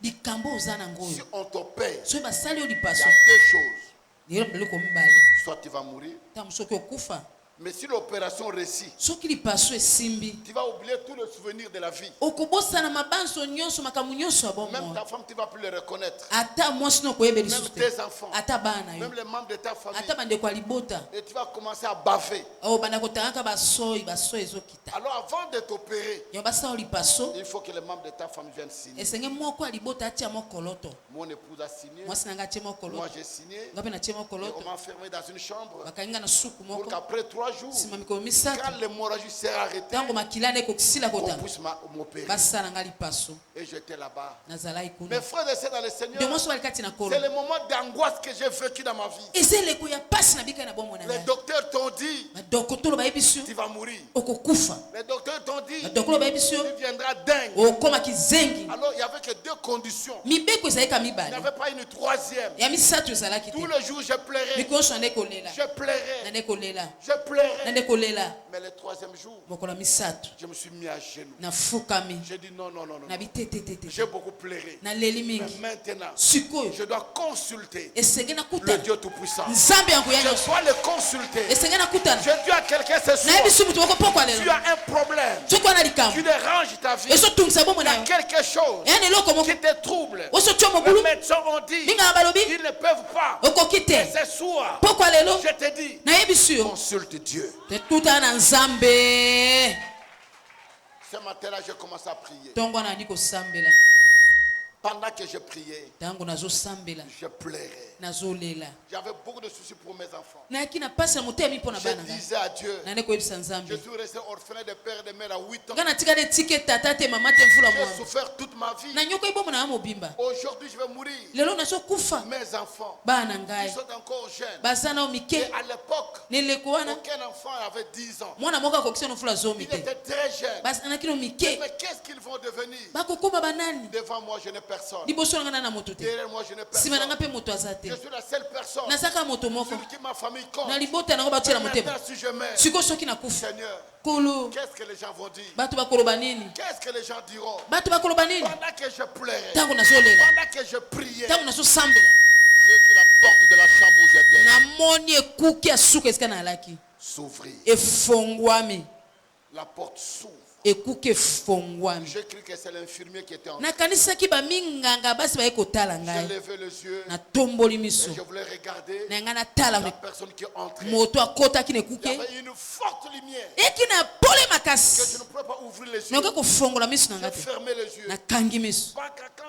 likambo oza nango si oyo on t'opère, soki basali yo il y lipaso a deux choses. lelo biloko mibale Soit tu vas mourir, ntango soki okufa mais si l'opération réussit, soki lipaso esimbi tu vas oublier tous les souvenirs de la vie. okobosana mabanso nyonso makambo nyonso ya Même bomoi ta femme, tu ne vas plus le reconnaître. ata mwasi no okoyeba Même lisusu te tes enfants, ata bana yo même les membres de ta famille. ata bandeko ya libota Et tu vas commencer à baffer. oyo banda kotangaka basoyi basoyi ezokita Alors avant de t'opérer, yango basala yo lipaso il faut que les membres de ta famille viennent signer. esenge moko ya libota atia mokoloto Mon épouse a signé, mwasi na ngai atie moi mokoloto j'ai signé. nga mpe natie Et mokoloto on m'a enfermé dans une chambre bakangi nga na suku pour moko qu'après 3 jours, nsima mikolo misato quand l'hémorragie s'est arrêtée, ntango makila na ekokisila on kotanga puisse m'opérer. basala nga lipaso Et j'étais là-bas. nazalaki Mes kuna frères et sœurs dans le Seigneur, nde mwasi bali kati na kolo c'est le moment d'angoisse que j'ai vécu dans ma vie. eza eleko ya pasi na bikai na bomoi na Les ngai docteurs t'ont dit, badokotolo bayebisi yo tu vas mourir. okokufa Les docteurs t'ont dit, badokotolo bayebisi yo tu viendras dingue. okomaki zengi Alors il n'y avait que deux conditions. mibeko ezalika Il n'y mibale avait pas une troisième. ya misato ezalaki Tous te les jours, je pleurais. mikolo nyonso nande kolela Je pleurais. nande kolela Je pleurais. nande kolela Mais le troisième jour, mokolo ya misato je me suis mis à genoux. nafukami J'ai dit non, non, non, non. nabi tetetete J'ai beaucoup pleuré. naleli Mais mingi maintenant, sikoyo je dois consulter esenge le nakutana Dieu Tout-Puissant. nzambe yango ya Je nyonso dois le consulter. esenge nakutana Je dis à quelqu'un ce soir, nayebisi mutu moko pokwa tu lelo as un problème. soki wana likambo Tu déranges ta vie. ezotungisa bomoi Il y na a yo quelque chose eya na eloko moko qui te trouble. osotio Les mobulu médecins ont dit bingaka balobi ils ne peuvent pas. okoki te Et ce soir, pokwa lelo je te dis, nayebisi yo consulte Dieu. tetutana na nzambe Ce matin-là, j'ai commencé à prier. ntongo wana nandi kosambela Pendant que je priais, ntango nazosambela je pleurais. nazolela J'avais beaucoup de soucis pour mes enfants. nayaki na pasi na motema mpo na Je bana ngai disais à Dieu, nande koyebisa je nzambe suis resté orphelin de père et de mère à 8 ans. ngai natikali etika tata te mama te mvula J'ai mwana souffert toute ma vie. nanyoka ibomona ya mobimba Aujourd'hui, je vais mourir. lelo nazokufa Mes enfants, bana ils ngai sont encore jeunes. baza nao Et mike à l'époque, neleko wana aucun enfant avait 10 ans. mwana moko akokisa no fula zomi Ils te étaient très jeunes. bazanaki no mike Mais qu'est-ce qu'ils vont devenir? bakokoma banani Devant moi, je n'ai personne. liboso na ngai na moto te Derrière moi, je n'ai nsima na personne. ngai mpe moto aza te Je suis la seule personne nazaka moto moko sur qui ma famille compte. na libota nango batiela motema Maintenant, si je meurs, sikoyo soki nakufa Seigneur, kolo qu'est-ce que les gens vont dire? bato bakoloba nini Qu'est-ce que les gens diront? bato bakoloba nini Pendant que je pleurais, ntango nazolela pendant que je priais, ntango nazosambela j'ai vu la porte de la chambre où j'étais namoni ekuki ya suka esika nalaki s'ouvrir. efongwami La porte s'ouvre. ekuki efongwami J'ai cru que c'est l'infirmier qui était en train. nakanisaki baminganga basi baye kotala J'ai ngai levé les yeux natomboli et miso je voulais regarder na ngai natala la personne qui entrait. moto akotaki na Il y ekuki avait une forte lumière eki na pole que je makasi ne pouvais pas ouvrir les yeux. nayoka kofongola miso na J'ai ngai te fermé les yeux. nakangi miso Quand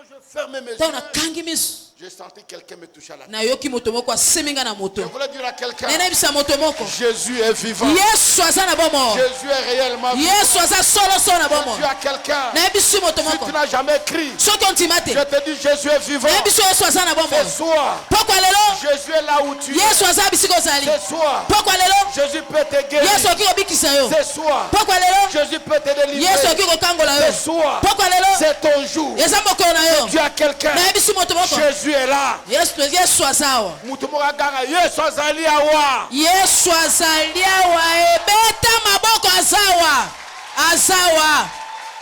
je fermais mes ntango yeux, nakangi miso J'ai senti quelqu'un me toucher à la tête. nayoki moto moko aseminga na Je moto voulais dire à quelqu'un, nenayebisa moto moko Jésus est vivant. yesu aza na bomoi Jésus est réellement vivant. yesu aza solosolo na Je bomoi dis à quelqu'un, nayebisi moto si moko tu n'as jamais crié, soki ondima te je te dis Jésus est vivant. nayebisi yesu aza na bomoi Ce soir, pokwa lelo Jésus est là où tu es. yesu aza bisika ozali Ce soir, pokwa lelo Jésus peut te guérir. yesu okoki kobikisa yo Ce soir, pokwa lelo Jésus peut te yesu délivrer. okoki kokangola yo Ce soir, pokwa lelo c'est ton jour. eza mokolo na yo Tu as quelqu'un. nayebisi moto moko Jésus est là. yesu aza awa Mutu moko aganga Yesu azali awa. yesu azali awa ebeta maboko azawa azawa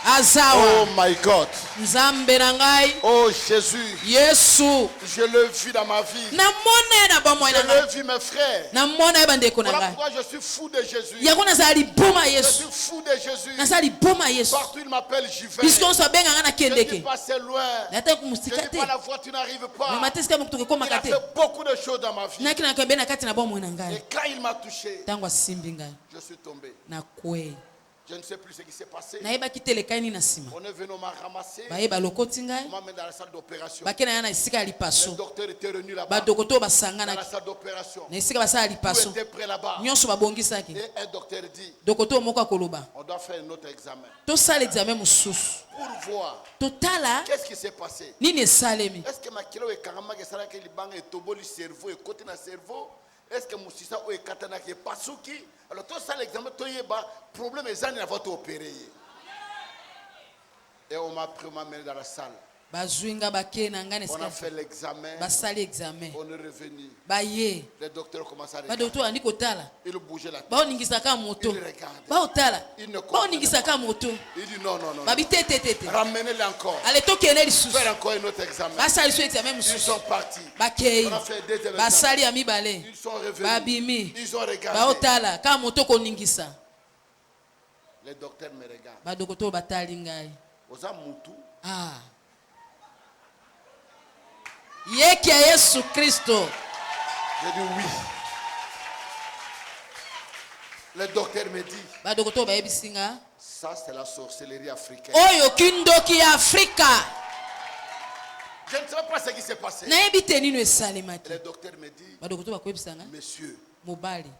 Oh my God. nzambe na ngai Oh Jésus. yesu Je le vis dans ma vie. namona ye na bomoi Je na ngai le vis mes frères. namona ye bandeko na Voilà ngai pourquoi je suis fou de Jésus. yango nazala liboma ya Je yesu suis fou de Jésus. nazala liboma ya yesu Partout il m'appelle, j'y vais. bisika nyonso abenga ngai Je ne nakendeke dis pas c'est loin. nayata Je mosika dis te pas la voiture n'arrive pas. mema te sika mokutu Il kokomaka a te fait beaucoup de choses dans ma vie. nakinaka ebe na kati na bomoi na Et ngai quand il m'a touché, ntango asimbi ngai je suis tombé. nakwe Je ne sais plus ce qui s'est passé. nayebaki te elekai nini na nsima On est venu, on m'a ramassé. bayeba lokoti ngai On m'a mis dans la salle d'opération. bakei na ya na esika ya Le lipaso docteur était revenu là-bas. badokotoo Dans la basanganaki salle d'opération. na esika basala Tout lipaso était prêt là-bas. nyonso babongisaki Et un docteur dit, dokotoo moko akoloba on doit faire un autre examen. tosala examen mosusu Pour voir totala qu'est-ce qui s'est passé. nini esalemi Est-ce que ma kilo est carrément que ça que libanga est toboli cerveau et côté na cerveau? Est-ce que musisa o ekatana ke pasuki? Alors tout ça l'examen to yeba problème ezani na votre opérer. Et on m'a pris, on m'a mené dans la salle. bazwi nga bakei na ngai na On a esika fait l'examen. basali examen On est revenu. baye Le docteur commence à regarder. badokotoo bandi kotala Il bougeait la tête. baoningisaka moto Il regarde. baotala Il ne comprend baoningisaka moto Il dit non, non, non. babi te te te te Ramenez-le encore. ale tokende lisusu Faire encore un autre examen. basali so examen Ils mosusu sont partis. bakei On a fait deux examens. basali ya mibale Ils sont revenus. babimi Ils ont regardé. baotala kaka moto koningisa Le docteur me regarde. badokotoo batali ngai Oza mutu. ah. yeki ya yesu kristo J'ai dit oui. Le docteur me dit, badokotoo bayebisi nga ça c'est la sorcellerie africaine. oyo kindoki ya afrika Je ne sais pas ce qui s'est passé. nayebi te nini esalemaki Le docteur me dit, badokotoo bakoyebisa nga monsieur, mobali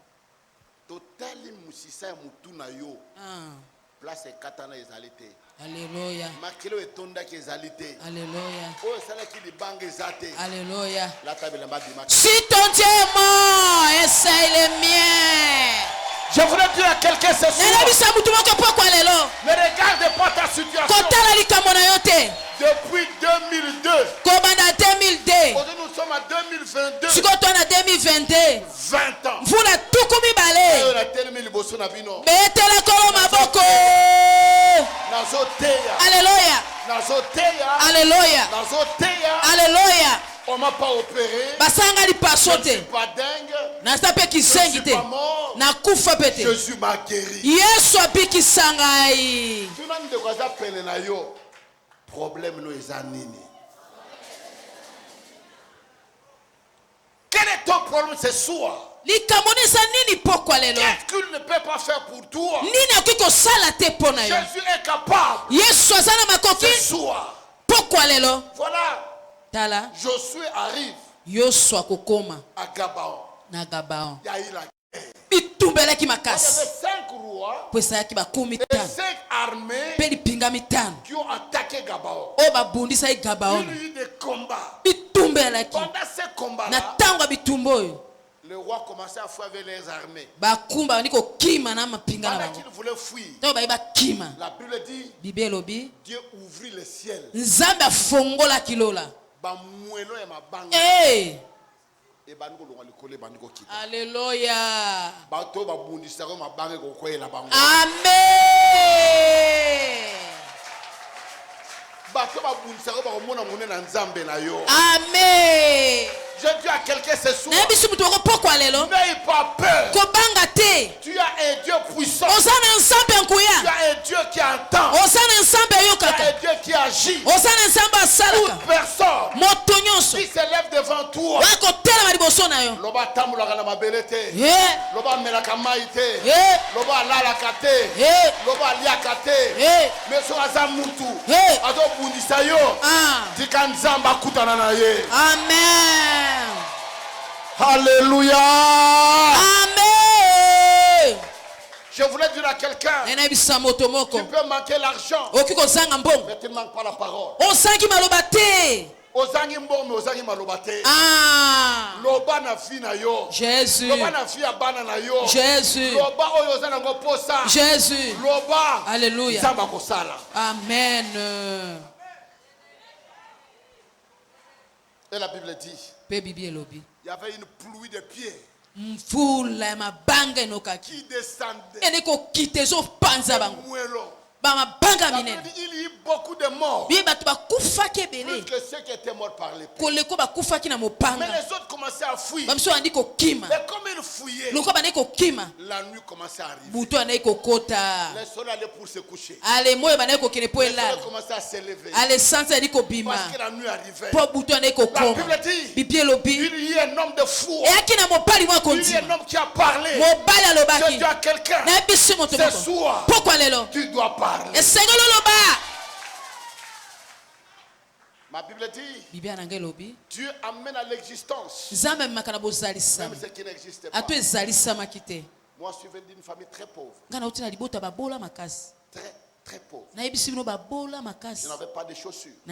totali musisa ya mutu na yo. ah. Place ekatana ezali te. aleluya Makelo etondaki ezali te. aleluya Oyo esalaki libanga eza te. aleluya Lata bilamba bimaki. si ton Dieu est mort essaye le mien Je voudrais dire à quelqu'un ce soir, nalebisa mutu moko pokwa lelo ne regarde pas ta situation. kotala likambo na yo te Depuis 2002, kobanda 2002 aujourd'hui nous sommes en 2022, sikoyo twana 2022 20 ans. mvula tuku mibale Oyo natelemi liboso na bino. betela kolo maboko Nazoteya. aleluya Nazoteya. aleluya Nazoteya. aleluya On m'a pas opéré. basanga lipaso Je ne suis te pas dingue. naza mpe Je kisengi suis te pas mort. nakufa mpe te Jésus m'a guéri. yesu abikisa ngai Tu n'as de quoi ça pene na yo. Problème no eza nini? Quel est ton problème ce soir? likambo neza nini pokwa lelo Qu'est-ce qu'il ne peut pas faire pour toi? nini akoki kosala te mpo na yo Jésus est capable. yesu aza na makoki Ce soir. pokwa lelo Voilà. tala Josué arrive yosu akokoma à Gabaon. na gabaon Il y a eu la bitumbelaki Il y makasi avait 5 rois po esayaki bakumi et mitano 5 armées mpe lipinga mitano qui ont attaqué Gabaon. oyo babundisaki Il y gabaoni a eu des combats. bitumbelaki Pendant ces na combats-là, ntango ya bitumba oyo le roi commençait à fuir avec les armées. bakumba bandi kokima na mapinga na Pendant bango qu'il voulait fuir, ntango bayi bakima la Bible dit, bible elobi Dieu ouvrit le ciel. nzambe afongolaki lola Bamwelo ya mabanga. hey! Et bango longa likole bango kita. aleluya Bato babundisa ko mabanga ko koyela bango. amen Bato babundisa ko bakomona mone na nzambe na yo. amen Je dis à quelqu'un ce soir, nayebi biso moto okopokwa lelo n'aie pas peur. kobanga te Tu as un Dieu puissant. oza na nzambe Tu nkuya as un Dieu qui entend. oza na nzambe Tu as ayokaka un Dieu qui agit. oza na nzambe asalaka Toute personne moto nyonso qui s'élève devant toi oya kotelema liboso liboso na yo. Loba tamulaka na mabele te. Loba melaka mai te. Loba lalaka te. Loba liaka te. Mais so aza mutu. Azo bundisa yo. Tika nzamba kutana na ye. Amen. Alléluia. Amen. Je voulais dire à quelqu'un, tu peux manquer l'argent, mais tu ne manques pas la parole. Ozangi mbongo ozangi malobate. Loba na fi na yo. Jésus. Loba na fi abana na yo. Jésus. Loba oyo ozana ngo posa. Jésus. Loba. Alléluia. Zamba kosala. Amen. Et la Bible dit, il y avait une pluie de pierres qui descendait. Il y a eu beaucoup de morts. Plus que ceux qui étaient morts par l'épée. Mais les autres commençaient à fuir. Et comme ils fouillaient, la nuit commençait à arriver. Les soleils allaient pour se coucher. Les soleils commençaient à se lever. Parce que la nuit arrivait. La Bible dit, il y a un homme de foi. Il y a un homme qui a parlé. Je dis à quelqu'un, ce soir, tu dois parler. Ma Bible dit, Dieu amène à l'existence même ce qui n'existe pas. Moi, je suis venu d'une famille très pauvre. Très pauvre. Je n'avais pas de chaussures. Je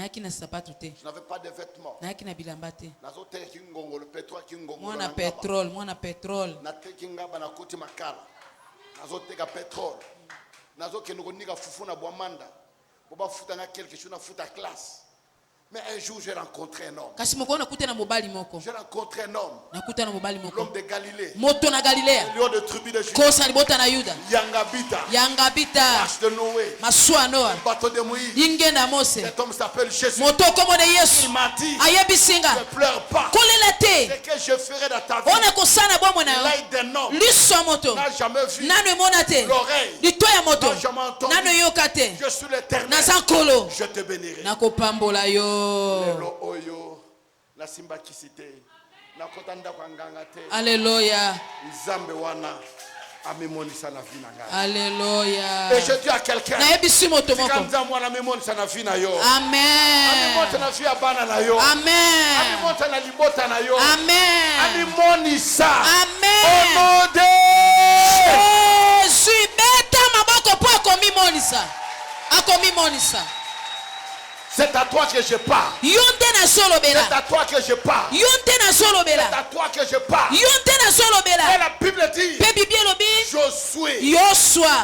n'avais pas de vêtements. Mais un jour, j'ai rencontré un homme. J'ai rencontré un homme. L'homme de Galilée. Le lion de tribu de Juda. Yangabita. L'arche de Noé. Le bateau de Moïse. Cet homme s'appelle Jésus. Il m'a dit, ne pleure pas. Ce que je ferai dans ta vie, l'œil d'un homme n'a jamais vu. L'oreille n'a jamais entendu. Je suis l'Éternel. Je te bénirai. Lelo oyo na simba kisite na kotanda kwa nganga te. Alléluia. Nzambe wana amemonisa na vie na ngai. Alléluia. Et je dis à quelqu'un, Nzambe wana amemonisa na vie na yo. Amen. Amemonisa na vie ya bana na yo. Amen. Amemonisa na libota na yo. Amen. Amemonisa. Amen. Au nom de Jésus, beta maboko po akomimonisa. Akomimonisa. C'est à toi que je parle. C'est à toi que je parle. C'est à toi que je parle. Et la Bible dit, Josué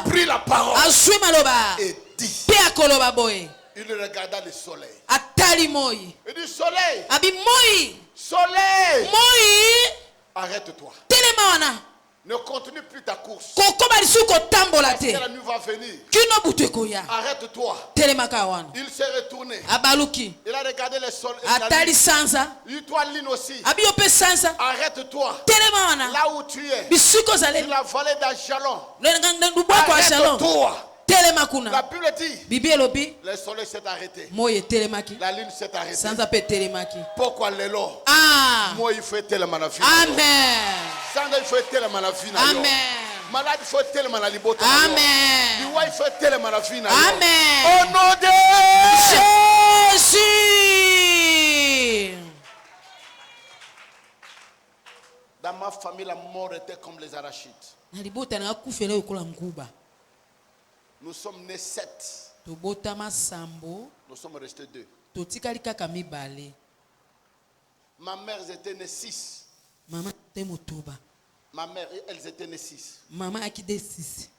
prit la parole et dit, il regarda le soleil. Il dit, soleil, arrête-toi. Ne continue plus ta course. Parce que la nuit va venir. Arrête-toi. Il s'est retourné. Il a regardé le soleil. Il toi l'île aussi. Arrête-toi. Là où tu es. Il la vallée d'Ajalon. Arrête-toi. La Bible dit, le soleil s'est arrêté. La lune s'est arrêtée. Pourquoi les lots? Moi, il faut être tellement la vie. Amen. Sanda, il faut être tellement la vie. Amen. Malade, il faut être tellement la libota. Amen. Il faut être tellement la vie. Amen. Au nom de Jésus. Dans ma famille, la mort était comme les arachides. Nous sommes nés 7. Nous sommes restés 2. Ma mère était née 6. Ma mère, elles étaient nées 6. Maman a quitté 6.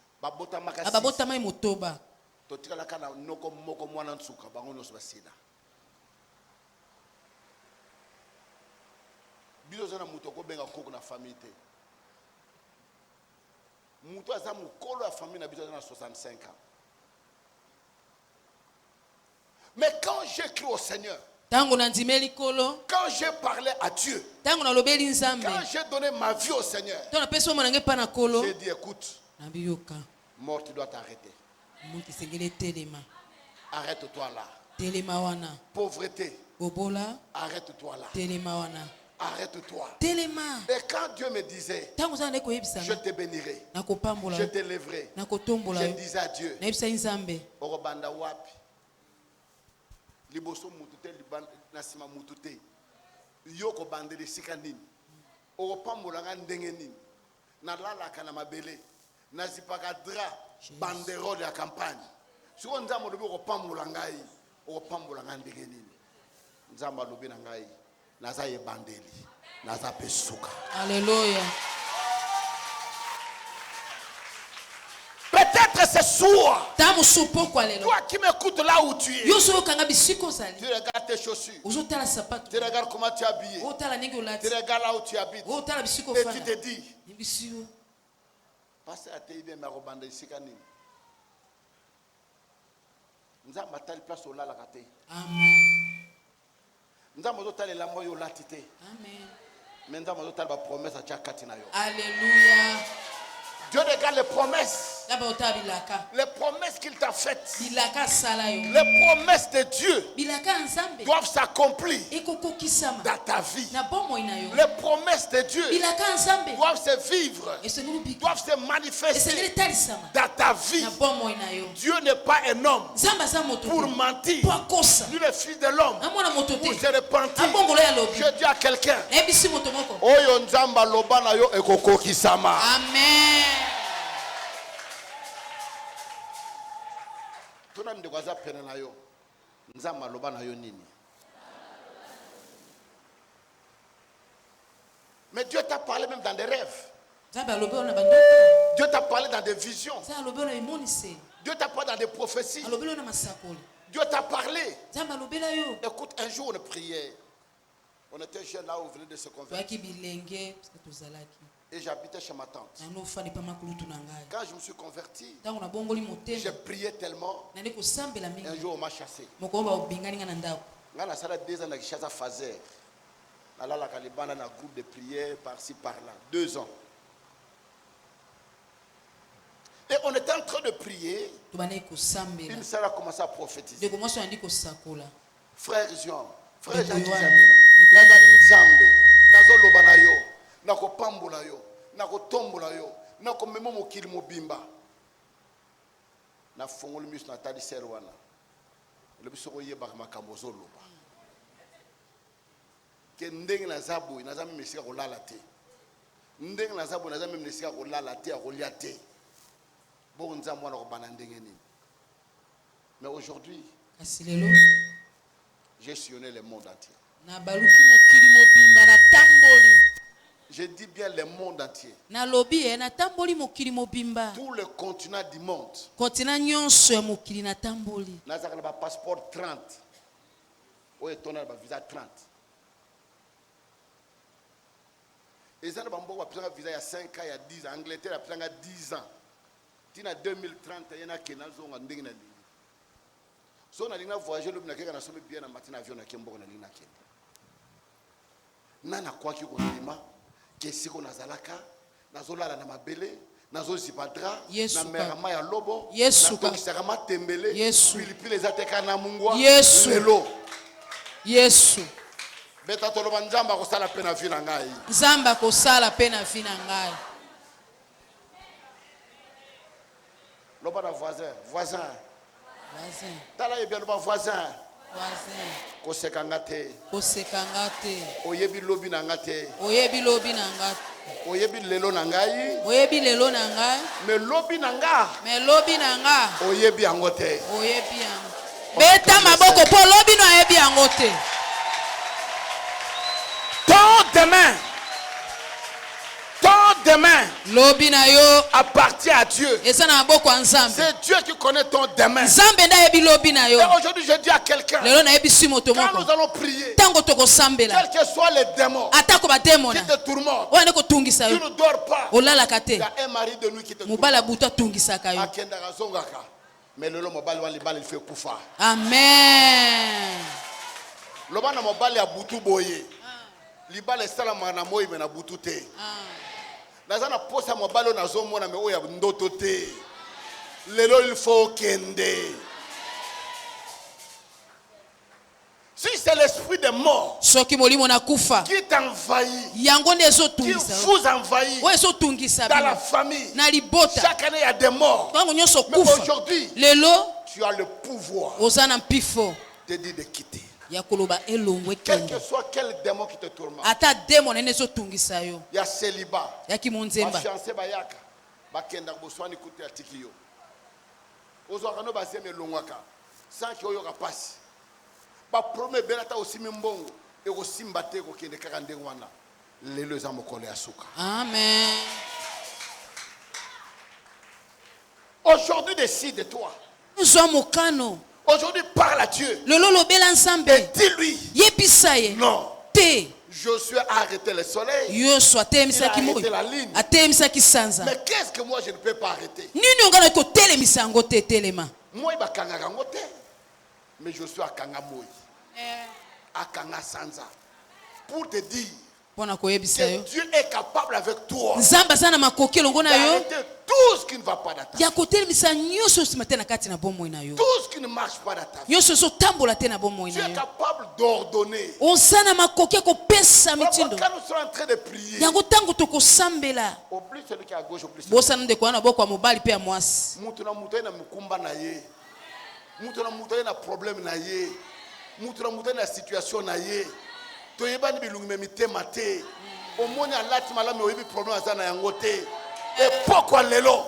Mais quand j'ai cru au Seigneur, quand j'ai parlé à Dieu, quand j'ai donné ma vie au Seigneur, j'ai dit, écoute, mort, tu dois t'arrêter. Arrête-toi là. Pauvreté, arrête-toi là. Arrête-toi. telema Et quand Dieu me disait, ntango oza na je koyebisanga te bénirai, nakopambola je t'élèverai, nakotombola je yo disais à Dieu, nayebisaki nzambe okobanda wapi? Liboso mutu te, na sima mutu te. Yo kobandeli sika nini? Okopambola nga ndenge nini? Nalalaka na mabele, nazipaka dra, banderole ya campagne. Siko nzambe olobi okopambola ngai, okopambola nga ndenge nini? Nzambe alobi na ngai, naza yebandeli, naza pesuka. Alléluia. Peut-être ce soir, toi qui m'écoutes là où tu es, tu regardes tes chaussures, tu regardes comment tu es habillé, tu regardes là où tu habites, et tu te dis, parce que tu es bien, mais ici, nous avons une place au lala. Amen. Nous avons la moyo latité. Amen. Mais nous avons la promesse à Tchakatina. Alléluia. Dieu regarde les promesses. Les promesses qu'il t'a faites. Les promesses de Dieu doivent s'accomplir dans ta vie. Les promesses de Dieu doivent se vivre, doivent se manifester dans ta vie. Dieu n'est pas un homme pour mentir, ni le fils de l'homme pour se repentir. Je dis à quelqu'un, Oyo nzamba loba na yo ekoko kisama. Amen. Tuna ndekwaza pene na yo. Nzamba loba na yo nini? Mais Dieu t'a parlé même dans des rêves. Dieu t'a parlé dans des visions. Dieu t'a parlé dans des prophéties. Dieu t'a parlé. Écoute, un jour on priait. On était jeunes là où on venait de se convertir. Et j'habitais chez ma tante. Quand je me suis converti, j'ai prié tellement. Un jour on m'a chassé. Dans la salle 2 ans, j'ai chassé à Fazer. Dans la Calibana, dans un groupe de prière par-ci par-là. 2 ans. Et on était en train de prier. Une sœur a commencé à prophétiser. Frère Jean, frère Jean nako pambola yo, nako tombola yo, nako memo mokili mobimba. Na fongoli miso na tali serwana. Le biso ko yeba makambo zoloba. Ke ndenge na zabu na zami mesika ko lala te. Ndenge na zabu na zami mesika ko lala te ko lia te. Bo nzambo na ko bana ndenge nini. Mais aujourd'hui, j'ai sillonné le monde entier. Je dis bien le monde entier. Tout le continent du monde. Nazaka ba passeport 30. Oye tona ba visa 30. Et ça ba mboko ba visa il y a 5 ans, il y a 10 ans. Angleterre a pris 10 ans. Tina 2030 yana kena zonga ndenge na lingi. So na linga voyager lobi na keka na somi bien na matin avion na kemboko na linga kenda. Nana kwa ki ko ndima. Kesiko nazalaka nazolala na mabele nazozibadra na merama ya lobo na tokisaka matembele pilipili ezateka na mungwa lelo Yesu beta toloba nzamba kosala pe na vie na ngai nzamba kosala pe na vie na ngai loba na voisin tala ye bien loba voisin kosekanga te oyebi lobi na ngate oyebi lobi na ngai oyebi lelo na ngai me lobi na nga oyebi yango te beta maboko po lobi no ayebi yango te ton demain lobi na yo appartient à Dieu. esa na maboko ya nzambe. C'est Dieu qui connaît ton demain. Nzambe nda yebi lobi na yo. Et aujourd'hui je dis à quelqu'un, lelo na yebi si moto moko quand nous allons prier, tango tokosambela quel que soit les démons atako ba démon qui te tourmentent, oya ne kotungisa tu yo ne dors pas. olalaka Il y te a un mari de nuit qui te tourmente. mobala butu atungisaka yo. Akendaka zongaka. Mais lelo mobali wan libala il fait kufa. Amen. Lobana mobali ya butu boye. Libala sala mana moyi mena butu te. Nazana posa mobali nazo mona me oya ndoto te. Lelo il faut kende. Si c'est l'esprit l'esprit de mort soki molimo nakufa qui t'envahit, yango nde qui ezotungisa yo. vous envahit Oyo ezotungisa dans la bino famille. na libota. Chaque année, il y a des morts. Ntango nyonso Mais kufa aujourd'hui, lelo tu as le pouvoir oza na mpifo de dire de quitter. ya koloba elongwe Quel kende que soit quel démon qui te tourmente. ata demo nene ezotungisa yo Il y a célibat. yaki monzemba Fiancé bayaka. Bakenda boswani kuti atiki yo. Ozwaka no baseme elongwaka. Sans que oyoka pasi. Ba premier belata osimi mbongo ekosimba te kokende kaka ndenge wana. Lelo eza mokolo ya suka. amen. Aujourd'hui décide toi. zwa mokano Aujourd'hui parle à Dieu. lelo lobela Et nzambe dis-lui yebisa ye non. te Josué a arrêté le soleil. yoso Il atelemisaki a arrêté moi la ligne. atelemisaki sanza Mais qu'est-ce que moi je ne peux pas arrêter? nini ongana kotelemisa yango te telema Moi bakangaka ngo te. Mais Josué akanga moi. Akanga sanza. Pour te dire mpona koyebisa yo que Dieu est capable avec toi nzambe aza na makoki elongo na yo d'arrêter tout ce qui ne va pas dans ta vie. ya kotelemisa nyonso osima te na kati na bomoi na yo Tout ce qui ne marche pas dans ta vie. nyonso ezotambola te na bomoi Tu na es yo capable d'ordonner. oza na makoki ya kopesa Quand mitindo nous sommes en train de prier, yango ntango tokosambela oublie celui qui est à gauche, oublie celui qui bosana ndeko wana boko ya mobali mpe ya mwasi mutu na mutu na mukumba na ye. Mutu na mutu na problème na ye. Mutu na mutu na situation na ye. Toyebani bilungi mitema te. Omoni alati malamu oyebi problème azana yango te. Et pourquoi lelo?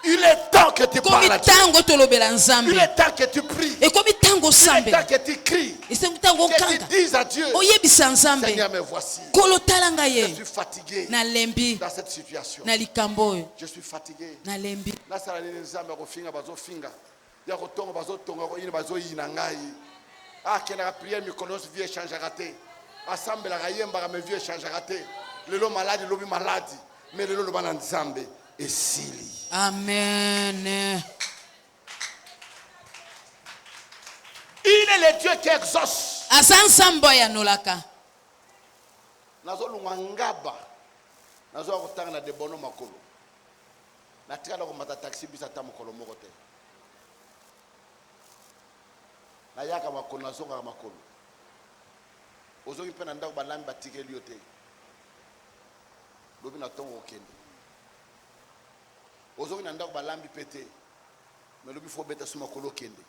Il est temps que tu ekomi parles à Dieu. ntango tolobela nzambe Il est temps que tu pries. ekomi ntango Il est temps osambela que tu cries. esengi ntango Que tu okanga dises à Dieu, oyebisa nzambe Seigneur, me voici. kolo tala ngai Je ye suis fatigué nalembi dans cette situation. na likambo oyo Je suis fatigué. nalembi Nasala nini nzambe kofinga bazofinga. Ya kotonga bazotonga ko yini bazoyina ngai. Ah kena prière mikolo vie échangera te. Assemble la yemba me vie échangera te. Lelo malade lobi malade. Mais lelo lo bana nzambe esili. amen. Il est le Dieu qui exauce. aza nzambe oyo anolaka Nazolungwa ngaba. Nazo kotanga na debono makolo. Natikala ko mata taxi bisa ta makolo moko te. Na yaka makolo nazonga makolo. Ozoki pe na ndako balambi batikeli yo te. Lobi na tongo okende. Ozoki na ndako balambi pete. Mais lobi faut beta suma makolo okende.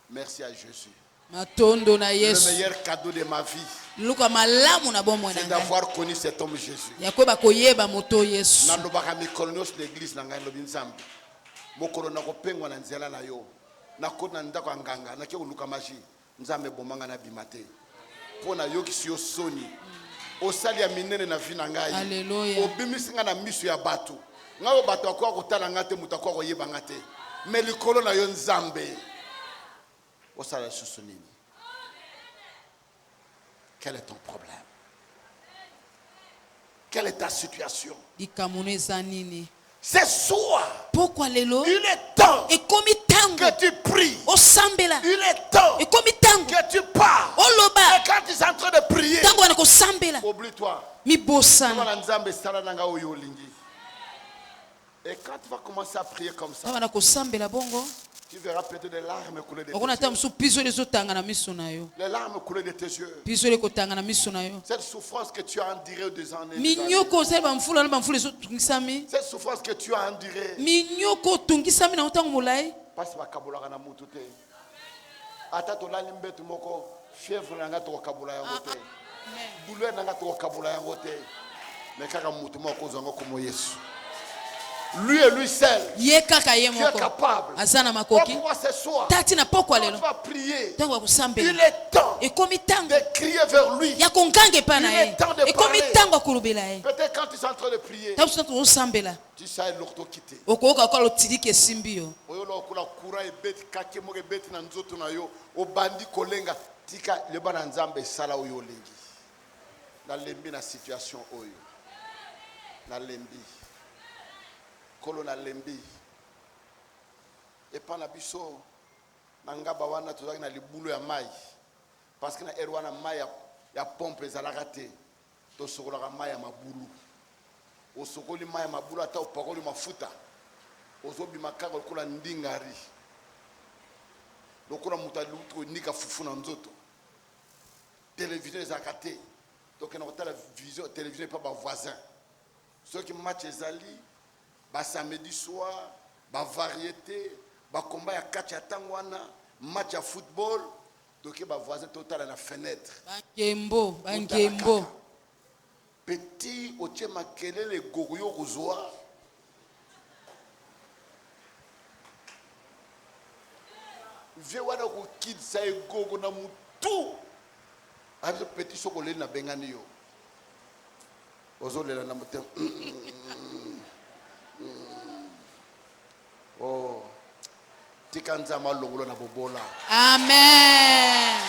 Merci à Jésus. matondo na Le yesu meilleur cadeau de ma vie, luka malamu na bomoi na c'est ngai d'avoir connu cet homme Jésus. ya koyeba koyeba moto oyo yesu Nalobaka mikolo nyonso na église na ngai lobi nzambe. Mokolo na kopengwa na nzela na yo. Na koti na ndako ya nganga na ke koluka maji. Nzambe bomanga na bima te. Po na yokisi yo soni. Osali ya minene na vi na ngai. Alléluia. Obimisi nga na miso ya bato. Nga bato akwa kotala nga te mutu akwa koyeba nga te. Mais likolo na yo nzambe. Osala susu nini? Quel est ton problème? Quelle est ta situation? likambo no eza nini C'est soi. pokwa lelo Il est temps ekomi ntango que tu pries. osambela Il est temps ekomi ntango que tu parles. oloba Et quand tu es en train de prier, ntango wana kosambela oublie-toi. mibosana Comment nzambe sala nanga oyo olingi. Et quand tu vas commencer à prier comme ça, ntango wana kosambela bongo tu verras peut-être des larmes couler de tes okona ata yeux. mosusu piso ele ezotanga na miso na yo Les larmes couler de tes yeux. piso ele ekotanga na miso na yo Cette souffrance que tu as endurée des années. minyoko osali bamfula na bamfula ezotungisami Cette souffrance que tu as endurée. minyoko otungisami na ntango molai Parce bakabolaka na mutu te. Ata tolali mbetu moko fièvre nanga tokabula yango te. Douleur nanga tokabula yango te. Mais kaka mutu moko zongo komo Yesu. Lui et lui seul. ye kaka ye Tu es moko capable. aza na makoki Pourquoi ce soir? tati na pokwa Quand tu lelo vas prier. ntango ya Il kosambela est temps ekomi ntango de crier vers lui. ya konganga epai na Il ye est temps de ekomi parler. ntango ya kolobela ye Peut-être quand tu es en train de prier, ntango mosusu tozosambela tu sais l'orto quitter. okoyoka kola otiliki esimbi yo Oyola okula kura ebeti kake moko ebeti na nzoto na yo obandi kolenga tika leba na nzambe sala oyo olengi. Nalembi na situation oyo. Nalembi. Kolo nalembi. Epa na biso na ngaba wana tozaki na libulu ya mai. Parce que na erwana mai ya pompe ezalaka te. Tosokolaka mai ya mabulu. Osokoli mai ya mabulu ata opakoli mafuta. Ozobima kaka lokola ndingari. Lokola mutu aluki konika fufu na nzoto. télévision les akaté. Donc on a la vision télévision pas par voisin. Ceux qui match les alliés, bah samedi soir, bah variété, bah combat à catch à tangwana, match à football. Donc bah voisin total à la fenêtre. Bangembo, bangembo. Petit au tient makele les gogoyo rosoir. Viewada ko kid sa gogo na mutu. Avec petit chocolat na bengani yo. Ozolela na mutem. Oh. Tikanza malongulo na bobola. Amen.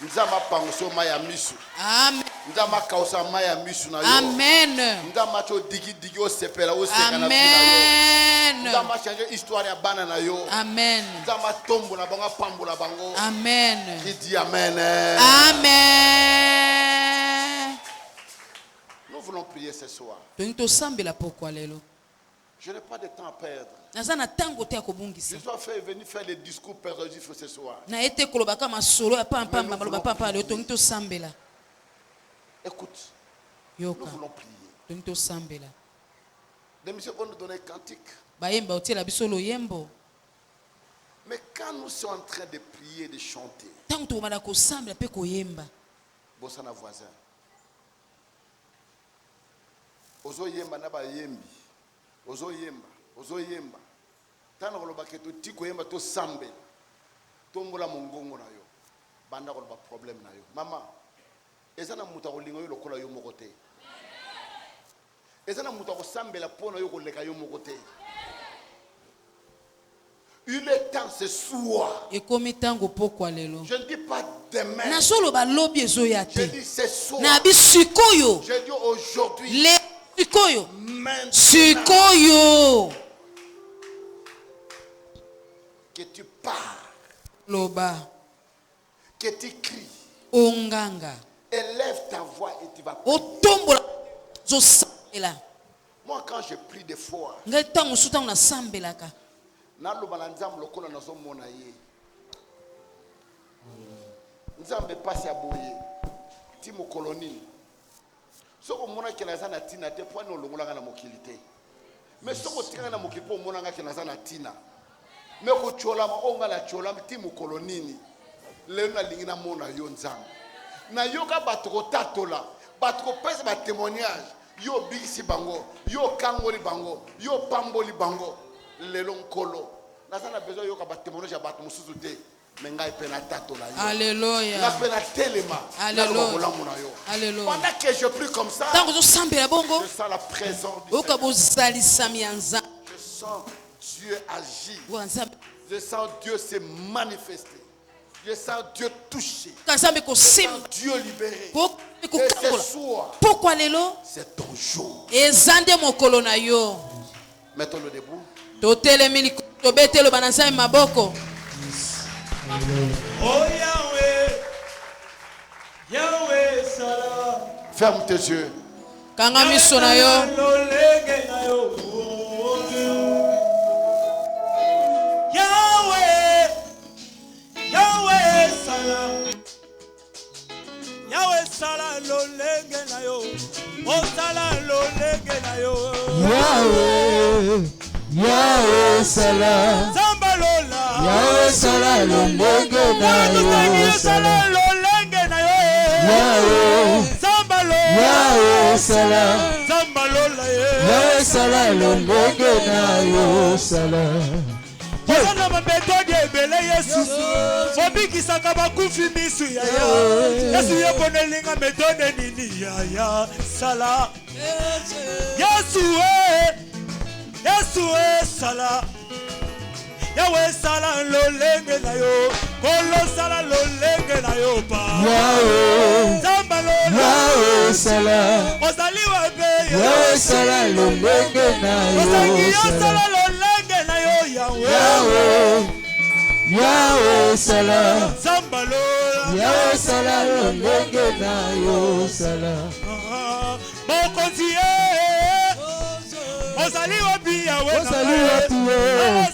Nzama pangoso maya misu. Amen. Nzama kausa maya misu na yo. Amen. Nzama cho digi o sepela o seka na Amen. Nzama changer histoire ya bana na yo. Amen. Nzama tombo na bango pambola bango. Amen. Qui dit amen. Amen. Nous voulons prier ce soir. Je n'ai pas de temps à perdre. Je dois venir faire des discours perdus ce soir. Écoute, nous voulons prier. Les messieurs vont nous donner un cantique. Mais quand nous sommes en train de prier et de chanter, Bossana voisin. Ozo yemba na ba yembi. Ozo yemba. Tana ko lobake to tiko yemba to sambe. Tombola mongongo na yo. Banda ko ba problème na yo. Mama, ezana muta ko lingo yo lokola yo mokote. Ezana muta ko sambela pona yo ko leka yo mokote. Il est temps ce soir. Je ne dis pas demain. Je dis ce soir. Je dis aujourd'hui. Sikoyo. Que tu parles. Loba. Que tu cries. Onganga. Élève ta voix et tu vas prier. Moi quand je prie des fois. Naloba na nzambe lokola nazomona ye. Nzambe pasi aboye. Ti mokoloni. Soko mona kenaza na tina te po no longolanga na mokilité. Mais soko tika na mokili po mona nga kenaza na tina. Mais ko chola ma onga la chola ti mokolonini. Le na lingi na mona yo nzambe. Na yoka batoko tatola. Batoko pesa ba témoignage. Yo bigisi bango, yo kangoli bango, yo pamboli bango. Lelon kolo. Nazana besoin yo ka ba témoignage ya bat mususu te. Menga ipena tatola yo. Alléluia. Na pena telema. Alléluia. Alléluia. Pendant que je prie comme ça, je sens la présence du Seigneur. Je sens Dieu agir. Je sens Dieu se manifester. Je sens Dieu toucher. Je sens Dieu libérer. Et ce soir, c'est ton jour. Mettons-le debout. Oh Yahweh, Yahweh Salah. Ferme tes yeux. Kangami sonayo. Yahweh, Yahweh Salah. Yahweh Salah lo lenge na yo. Oh Salah lo lenge na yo. Yahweh, Yahweh Salah. Zambalola. Yahweh Salah lo lenge na yo. Salah lo lenge na yo. Yahweh, Zambalola. Yahweh Salah. Zambalola. Yahweh Salah lo lenge na yo Salah. Ozana mametode ebele Yesu. Obikisaka bakufi misu ya ya. Yesu yekonelinga metode nini ya ya Salah. Yesu Salah. Yahweh Salah lo lenge na yo. Kolo Salah lo lenge na yo pa. Yahweh, Zamba lo Yahweh Salah. Ozali wa be. Yahweh Salah lo lenge na yo Salah lo lenge na yo Yahweh. Yahweh, Yahweh Salah. Zamba lo Yahweh Salah lo lenge na yo Salah. Mokonzi Ozali wa bi Yahweh. Ozali wa bi.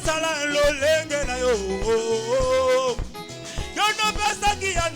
Salah lo lenge na yo.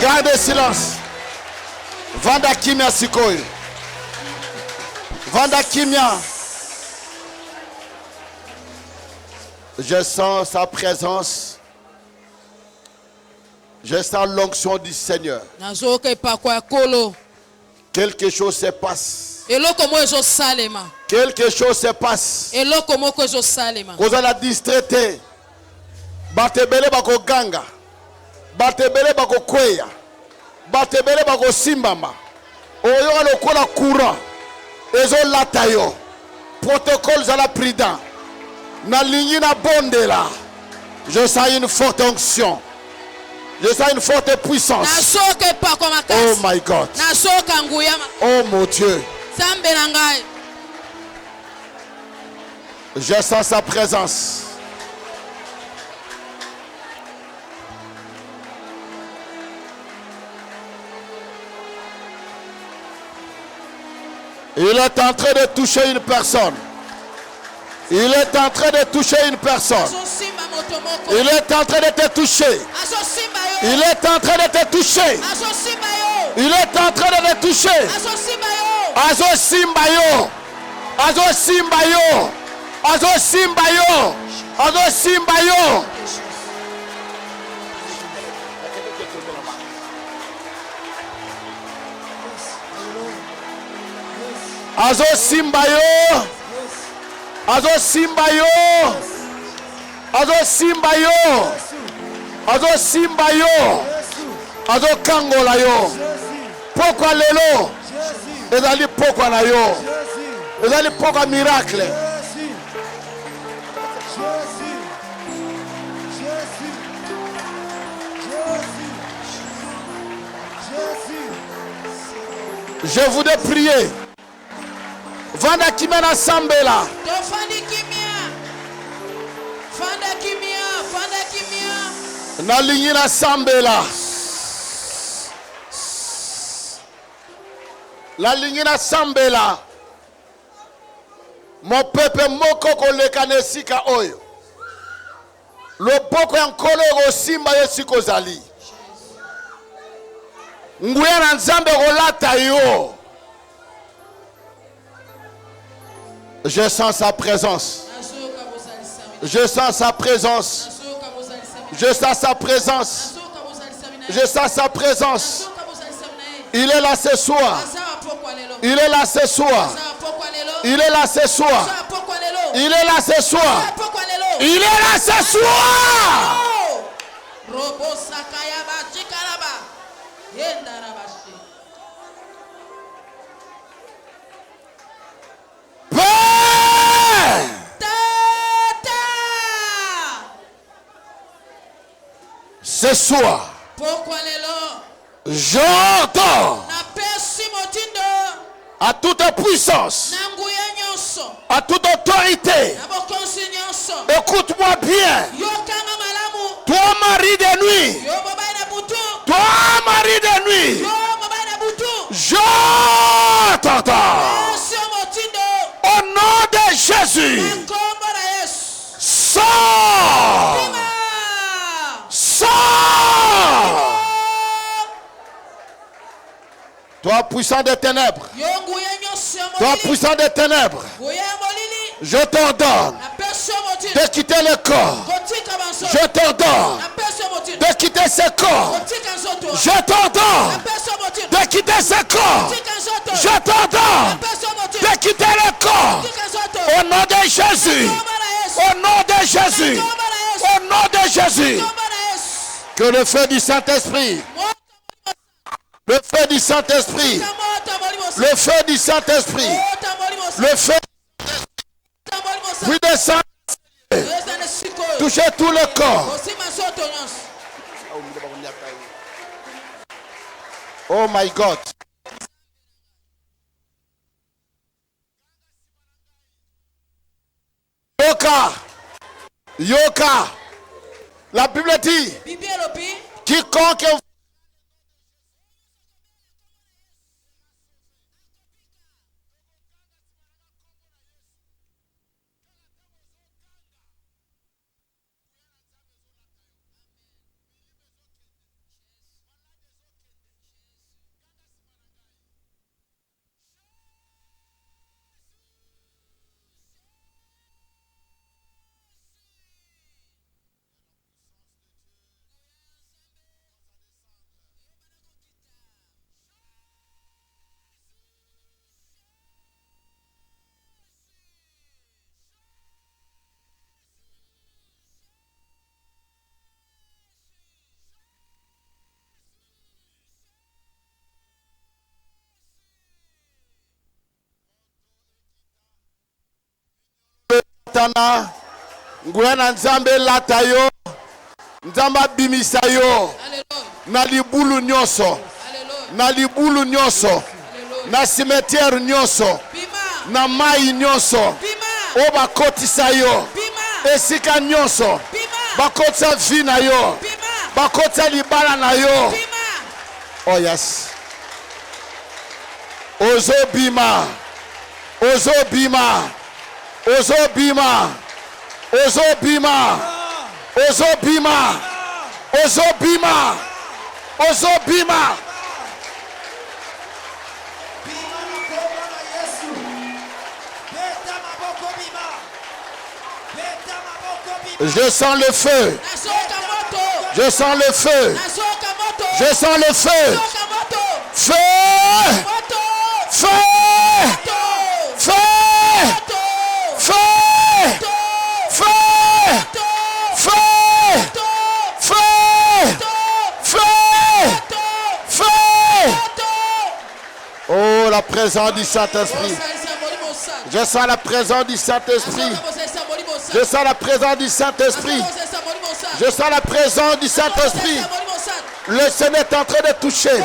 Gardez silence. Vanda kimia sikoyo. Vanda kimia. Je sens sa présence. Je sens l'onction du Seigneur. Quelque chose se passe. Quelque chose se passe. Vous allez distraiter. Batebele bako ganga. Batebele bako kweya. Batebele bako simbama. Oyo lokola courant. Ezo latayo. Protocole za la prudent. Na ligne na bondela. Je sens une forte onction. Je sens une forte puissance. Oh my God. Oh mon Dieu. Je sens sa présence. Il est en train de toucher une personne. Il est en train de toucher une personne. Il est en train de te toucher. Il est en train de te toucher. Il est en train de te toucher. Azo Simbayo. Azo Simbayo. Azo Simbayo. Azo Simbayo. Azo Simbayo. Azo Simbayo. Azo Simbayo. Azo Simbayo. Azo Kangola yo. Pourquoi lelo? Ezali pourquoi na yo? Ezali pourquoi miracle? Je voudrais prier. Vanda kimena sambela. Na lingi na sambela. La ligne na sambela. Mon peuple moko koleka nesika oyo. Loboko ya nkolo simba yesiko zali. Nguya na nzambe rolata yo. Je sens sa présence. Je sens sa présence. Je sens sa présence. Je sens sa présence. Il est là ce soir. Il est là ce soir. Il est là ce soir. Il est là ce soir. Il est là ce soir. Ce soir, j'entends à toute puissance, à toute autorité, écoute-moi bien, toi mari de nuit, toi mari de nuit, je t'entends. Au nom de Jésus, sors, sors. Toi puissant des ténèbres, toi puissant des ténèbres, je t'ordonne de quitter le corps. Je t'ordonne de quitter ce corps. Je t'ordonne de quitter ce corps. Je t'ordonne de quitter le corps. Au nom de Jésus. Au nom de Jésus. Au nom de Jésus. Que le feu du Saint-Esprit. Le feu du Saint-Esprit. Le feu du Saint-Esprit. Le feu puis descendre. Touchez tout le corps. Oh my God. Yoka. Yoka. La Bible dit, quiconque botana. Nguya na nzambe lata yo. Nzamba bimisa yo. Na libulu nyoso. Na libulu nyoso. Na cimetière nyoso. Na mai nyoso. Oba kotisa yo. Esika nyoso. Bakotisa vi na yo. Bakotisa libala na yo. Oh yes. Ozo bima. Ozo bima. Ozo bima. Ozo bima. Ozo bima. Ozo bima. Ozo bima. Je sens le feu. Je sens le feu. Je sens le feu. Feu. Feu. Feu. Feu. Feu. Feu. Feu. Feu. Feu. Oh, la présence du Saint-Esprit. Je sens la présence du Saint-Esprit. Je sens la présence du Saint-Esprit. Je sens la présence du Saint-Esprit. Le Seigneur est en train de toucher.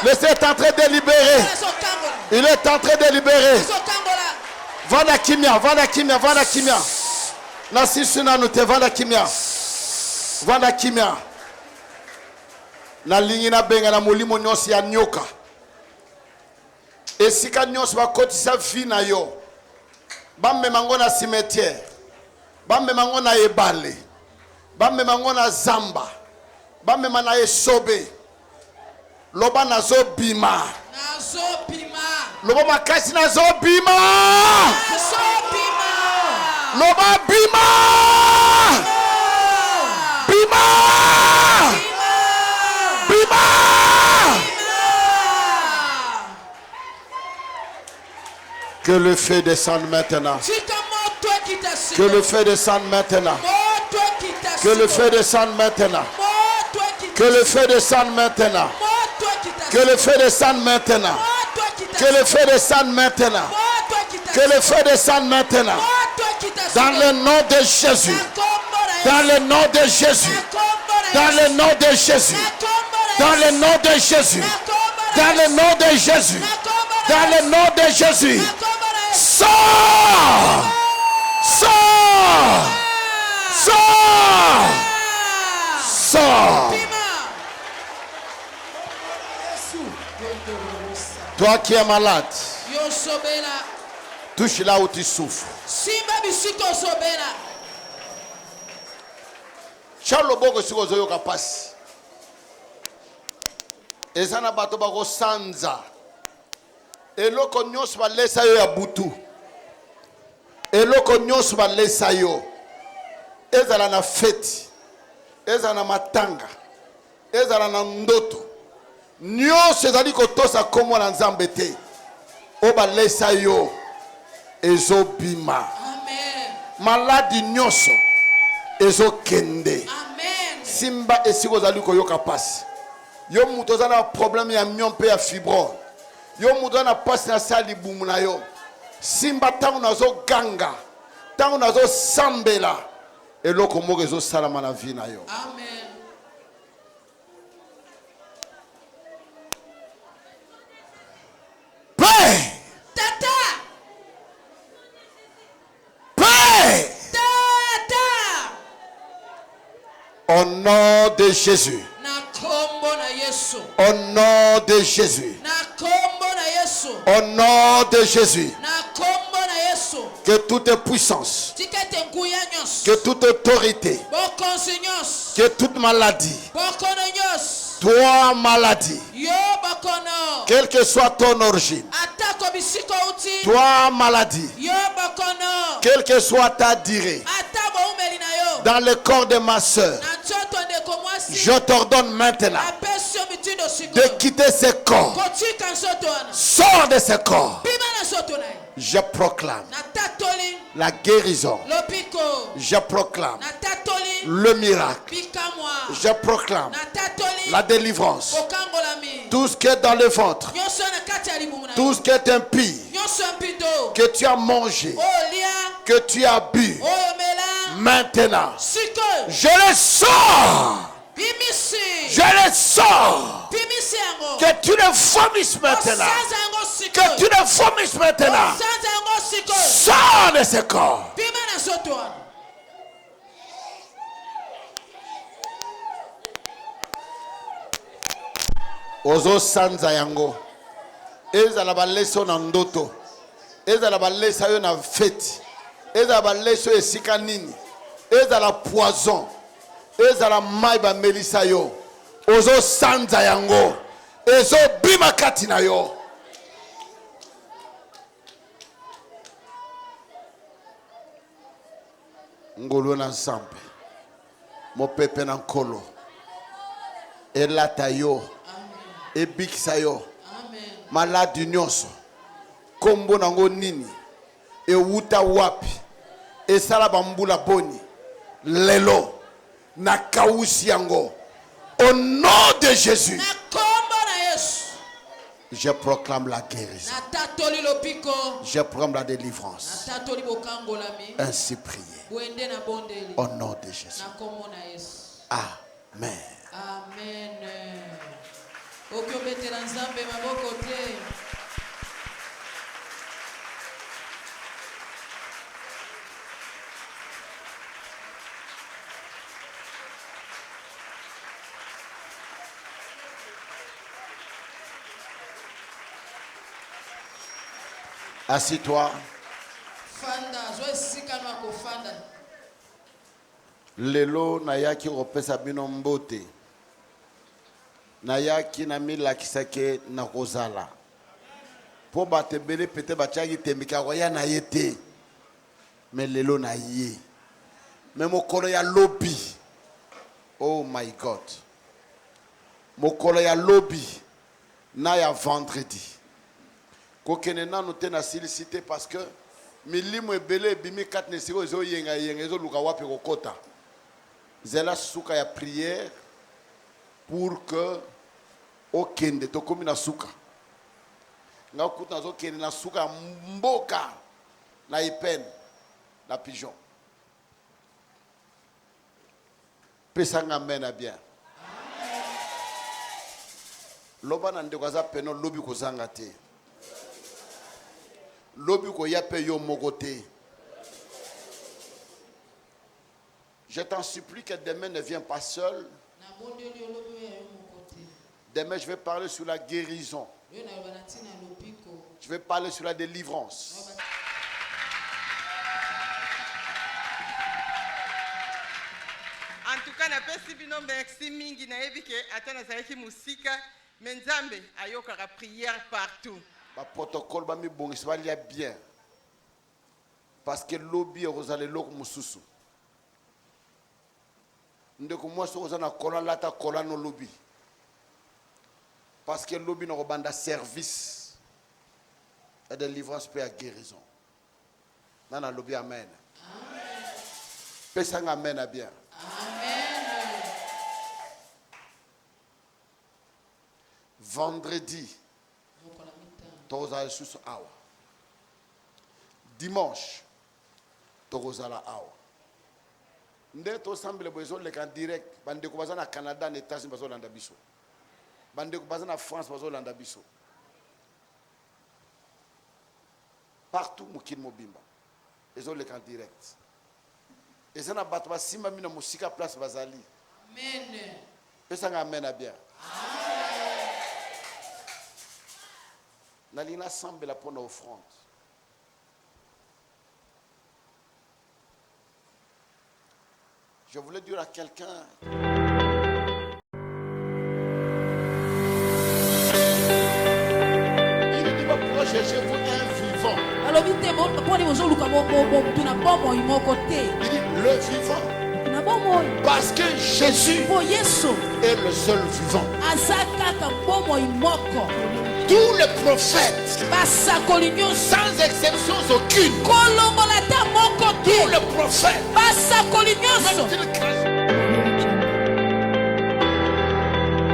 Le Seigneur est en train de libérer. Il est en train de libérer. Vanda kimia, vanda kimia, vanda kimia. Nasi suna nute vanda kimia. Vanda kimia. Na lingi na benga na mulimo nyosi ya nyoka. Esika nyosi bakotisa vi na yo. Bambe mango na cimetière. Bambe mango na ebale. Bambe mango na zamba. Bambe mana esobe. Loba nazo bima. Nazo bima. Loba makasi nazo bima. Nazo bima. Loba bima. Bima. Bima. Que le feu descende maintenant. Que le feu descende maintenant. Que le feu descende maintenant. Que le feu descende maintenant. Que le feu descende maintenant. Que le feu descende maintenant. Que le feu descende maintenant. Dans le nom de Jésus. Dans le nom de Jésus. Dans le nom de Jésus. Dans le nom de Jésus. Dans le nom de Jésus. Dans le nom de Jésus. Sors! Sors! Sors! Sors! Toi qui es malade, touche là où tu souffres. Charles Bogo siko zoyoka pasi. Ezana bato bako sanza. Eloko nyonso balesa yo ya butu. Eloko nyonso balesa yo. Ezala na feti. Ezala na matanga. Ezala na ndoto. Nyonso ezali kotosa komo na Nzambe te. O balesa yo ezobima. Amen. Maladi nyonso ezokende. Amen. Simba esiko zali koyoka pasi. Yo muto za na problème ya myompe ya fibro. Yo muto na pasi na sali bumu na yo. Simba tangu nazo ganga. Tangu nazo sambela. Eloko moko ezo salama na vie na yo. Amen. Pray. Tata. Pray. Tata. Au nom de Jésus. Na kombo na Yesu. Au nom de Jésus. Na kombo na Yesu. Au nom de Jésus. Na kombo na Yesu. Que toute puissance, Tikete nguya nyos. que toute autorité, Bokonsi nyos. que toute maladie, Bokono nyos. toi maladie, Yo bokono. quelle que soit ton origine, Atako bisiko uti. toi maladie, Yo bokono. quelle que soit ta durée, Atabo umeli na yo. dans le corps de ma soeur, Na choto ndeko mwasi. je t'ordonne maintenant Apesio mitindo siko. de quitter ce corps. Kotika nsoto wana. Sors de ce corps. Bima na soto na. Je proclame Na tatoli. la guérison. Lopiko. Je proclame Na tatoli. le miracle. Bikamwa. Je proclame Na tatoli. la délivrance. Okangolami. Tout ce qui est dans le ventre, Nyonso na kati ya libumu na yo. tout ce qui est impie, Nyonso mpindo. que tu as mangé, Olia. que tu as bu oyo omela maintenant, sikoyo je le sors. bimisi Je le sors. bimisi yango Que tu le vomisses maintenant. osanza yango Que sikoyo tu le vomisses maintenant. osanza yango sikoyo Sors de ce corps. bima na nzoto wana Ozo sanza yango. Ezala baleso na ndoto. Ezala balesa yo na fete. Ezala baleso esika nini. Ezala poison. Ezala mai ba melisa yo. Ozo sanza yango. Ezo bima kati na yo. Ngolo na nsampe. Mopepe na nkolo. Elata yo. Ebikisa yo. Maladi nyonso. Kombo nango nini. Ewuta wapi. Esala bambula boni. Lelo. Na kausi yango. Au nom de Jésus. na kombo na Yesu Je proclame la guérison. natatoli lopiko Je proclame la délivrance. natatoli bokangolami Ainsi prié. bwende na bondeli Au nom de Jésus. na kombo na Yesu Amen. amen oki obetela nzambe maboko te Assis-toi. fanda zo esika no akofanda Lelo nayaki kopesa bino mbote. Nayaki na milakisake na kozala. Po batebele pete bachaki tembika koya na yete. Mais lelo na ye. Mais mokolo ya lobi. Oh my God. Mokolo ya lobi. Na ya vendredi. Kokene nanu te na silicité parce que milimo ebele bimi kat ne siko zo yenga yenga zo luka wapi kokota. Zela suka ya prière pour que okende to komi na suka. Nga kuta zo kende na suka mboka na ipen na pigeon. Pesanga mena bien. Loba na ndeko za peno lobi kozanga te. Lobi ko yape yo mogote. Je t'en supplie que demain ne viens pas seul. na bondeli olobi oyo yo moko te Demain je vais parler sur la guérison. oyo naloba na ntina lopiko Je vais parler sur la délivrance. En tout cas, napesi bino merci mingi nayebi ke ata nazalaki musika me nzambe ayokaka prière partout. Le protocole va me bonir bien. Parce que lobby est rosale loko mususu. Ndeko moi so ozana kola lata kola no lobby. Parce que lobby no banda service et délivrance pour la guérison. Nana lobby amen. Amen. Pesanga amen à bien. amen Vendredi tozala susu awa. Dimanche tozala awa. Nde to sambele bozo le kan direct bande ko bazana Canada na États-Unis bazo landa biso. Bande ko bazana France bazo landa biso. Partout mukil mobimba. Ezo le kan direct. Ezana bato basimba mina musika place bazali. amen Pesa nga amen a bien. Nalina semble la pour offrande. Je voulais dire à quelqu'un. Il dit pas pourquoi cherchez-vous un vivant. alobi te mponi bozoluka motu na bomoi moko te Il dit le vivant. na bomoi Parce que Jésus mpo yesu est le seul vivant. aza kaka bomoi moko Tous les prophètes, basakoli nyonso sans exception aucune, kolongola ta moko tous te les prophètes, basakoli nyonso même s'ils crachent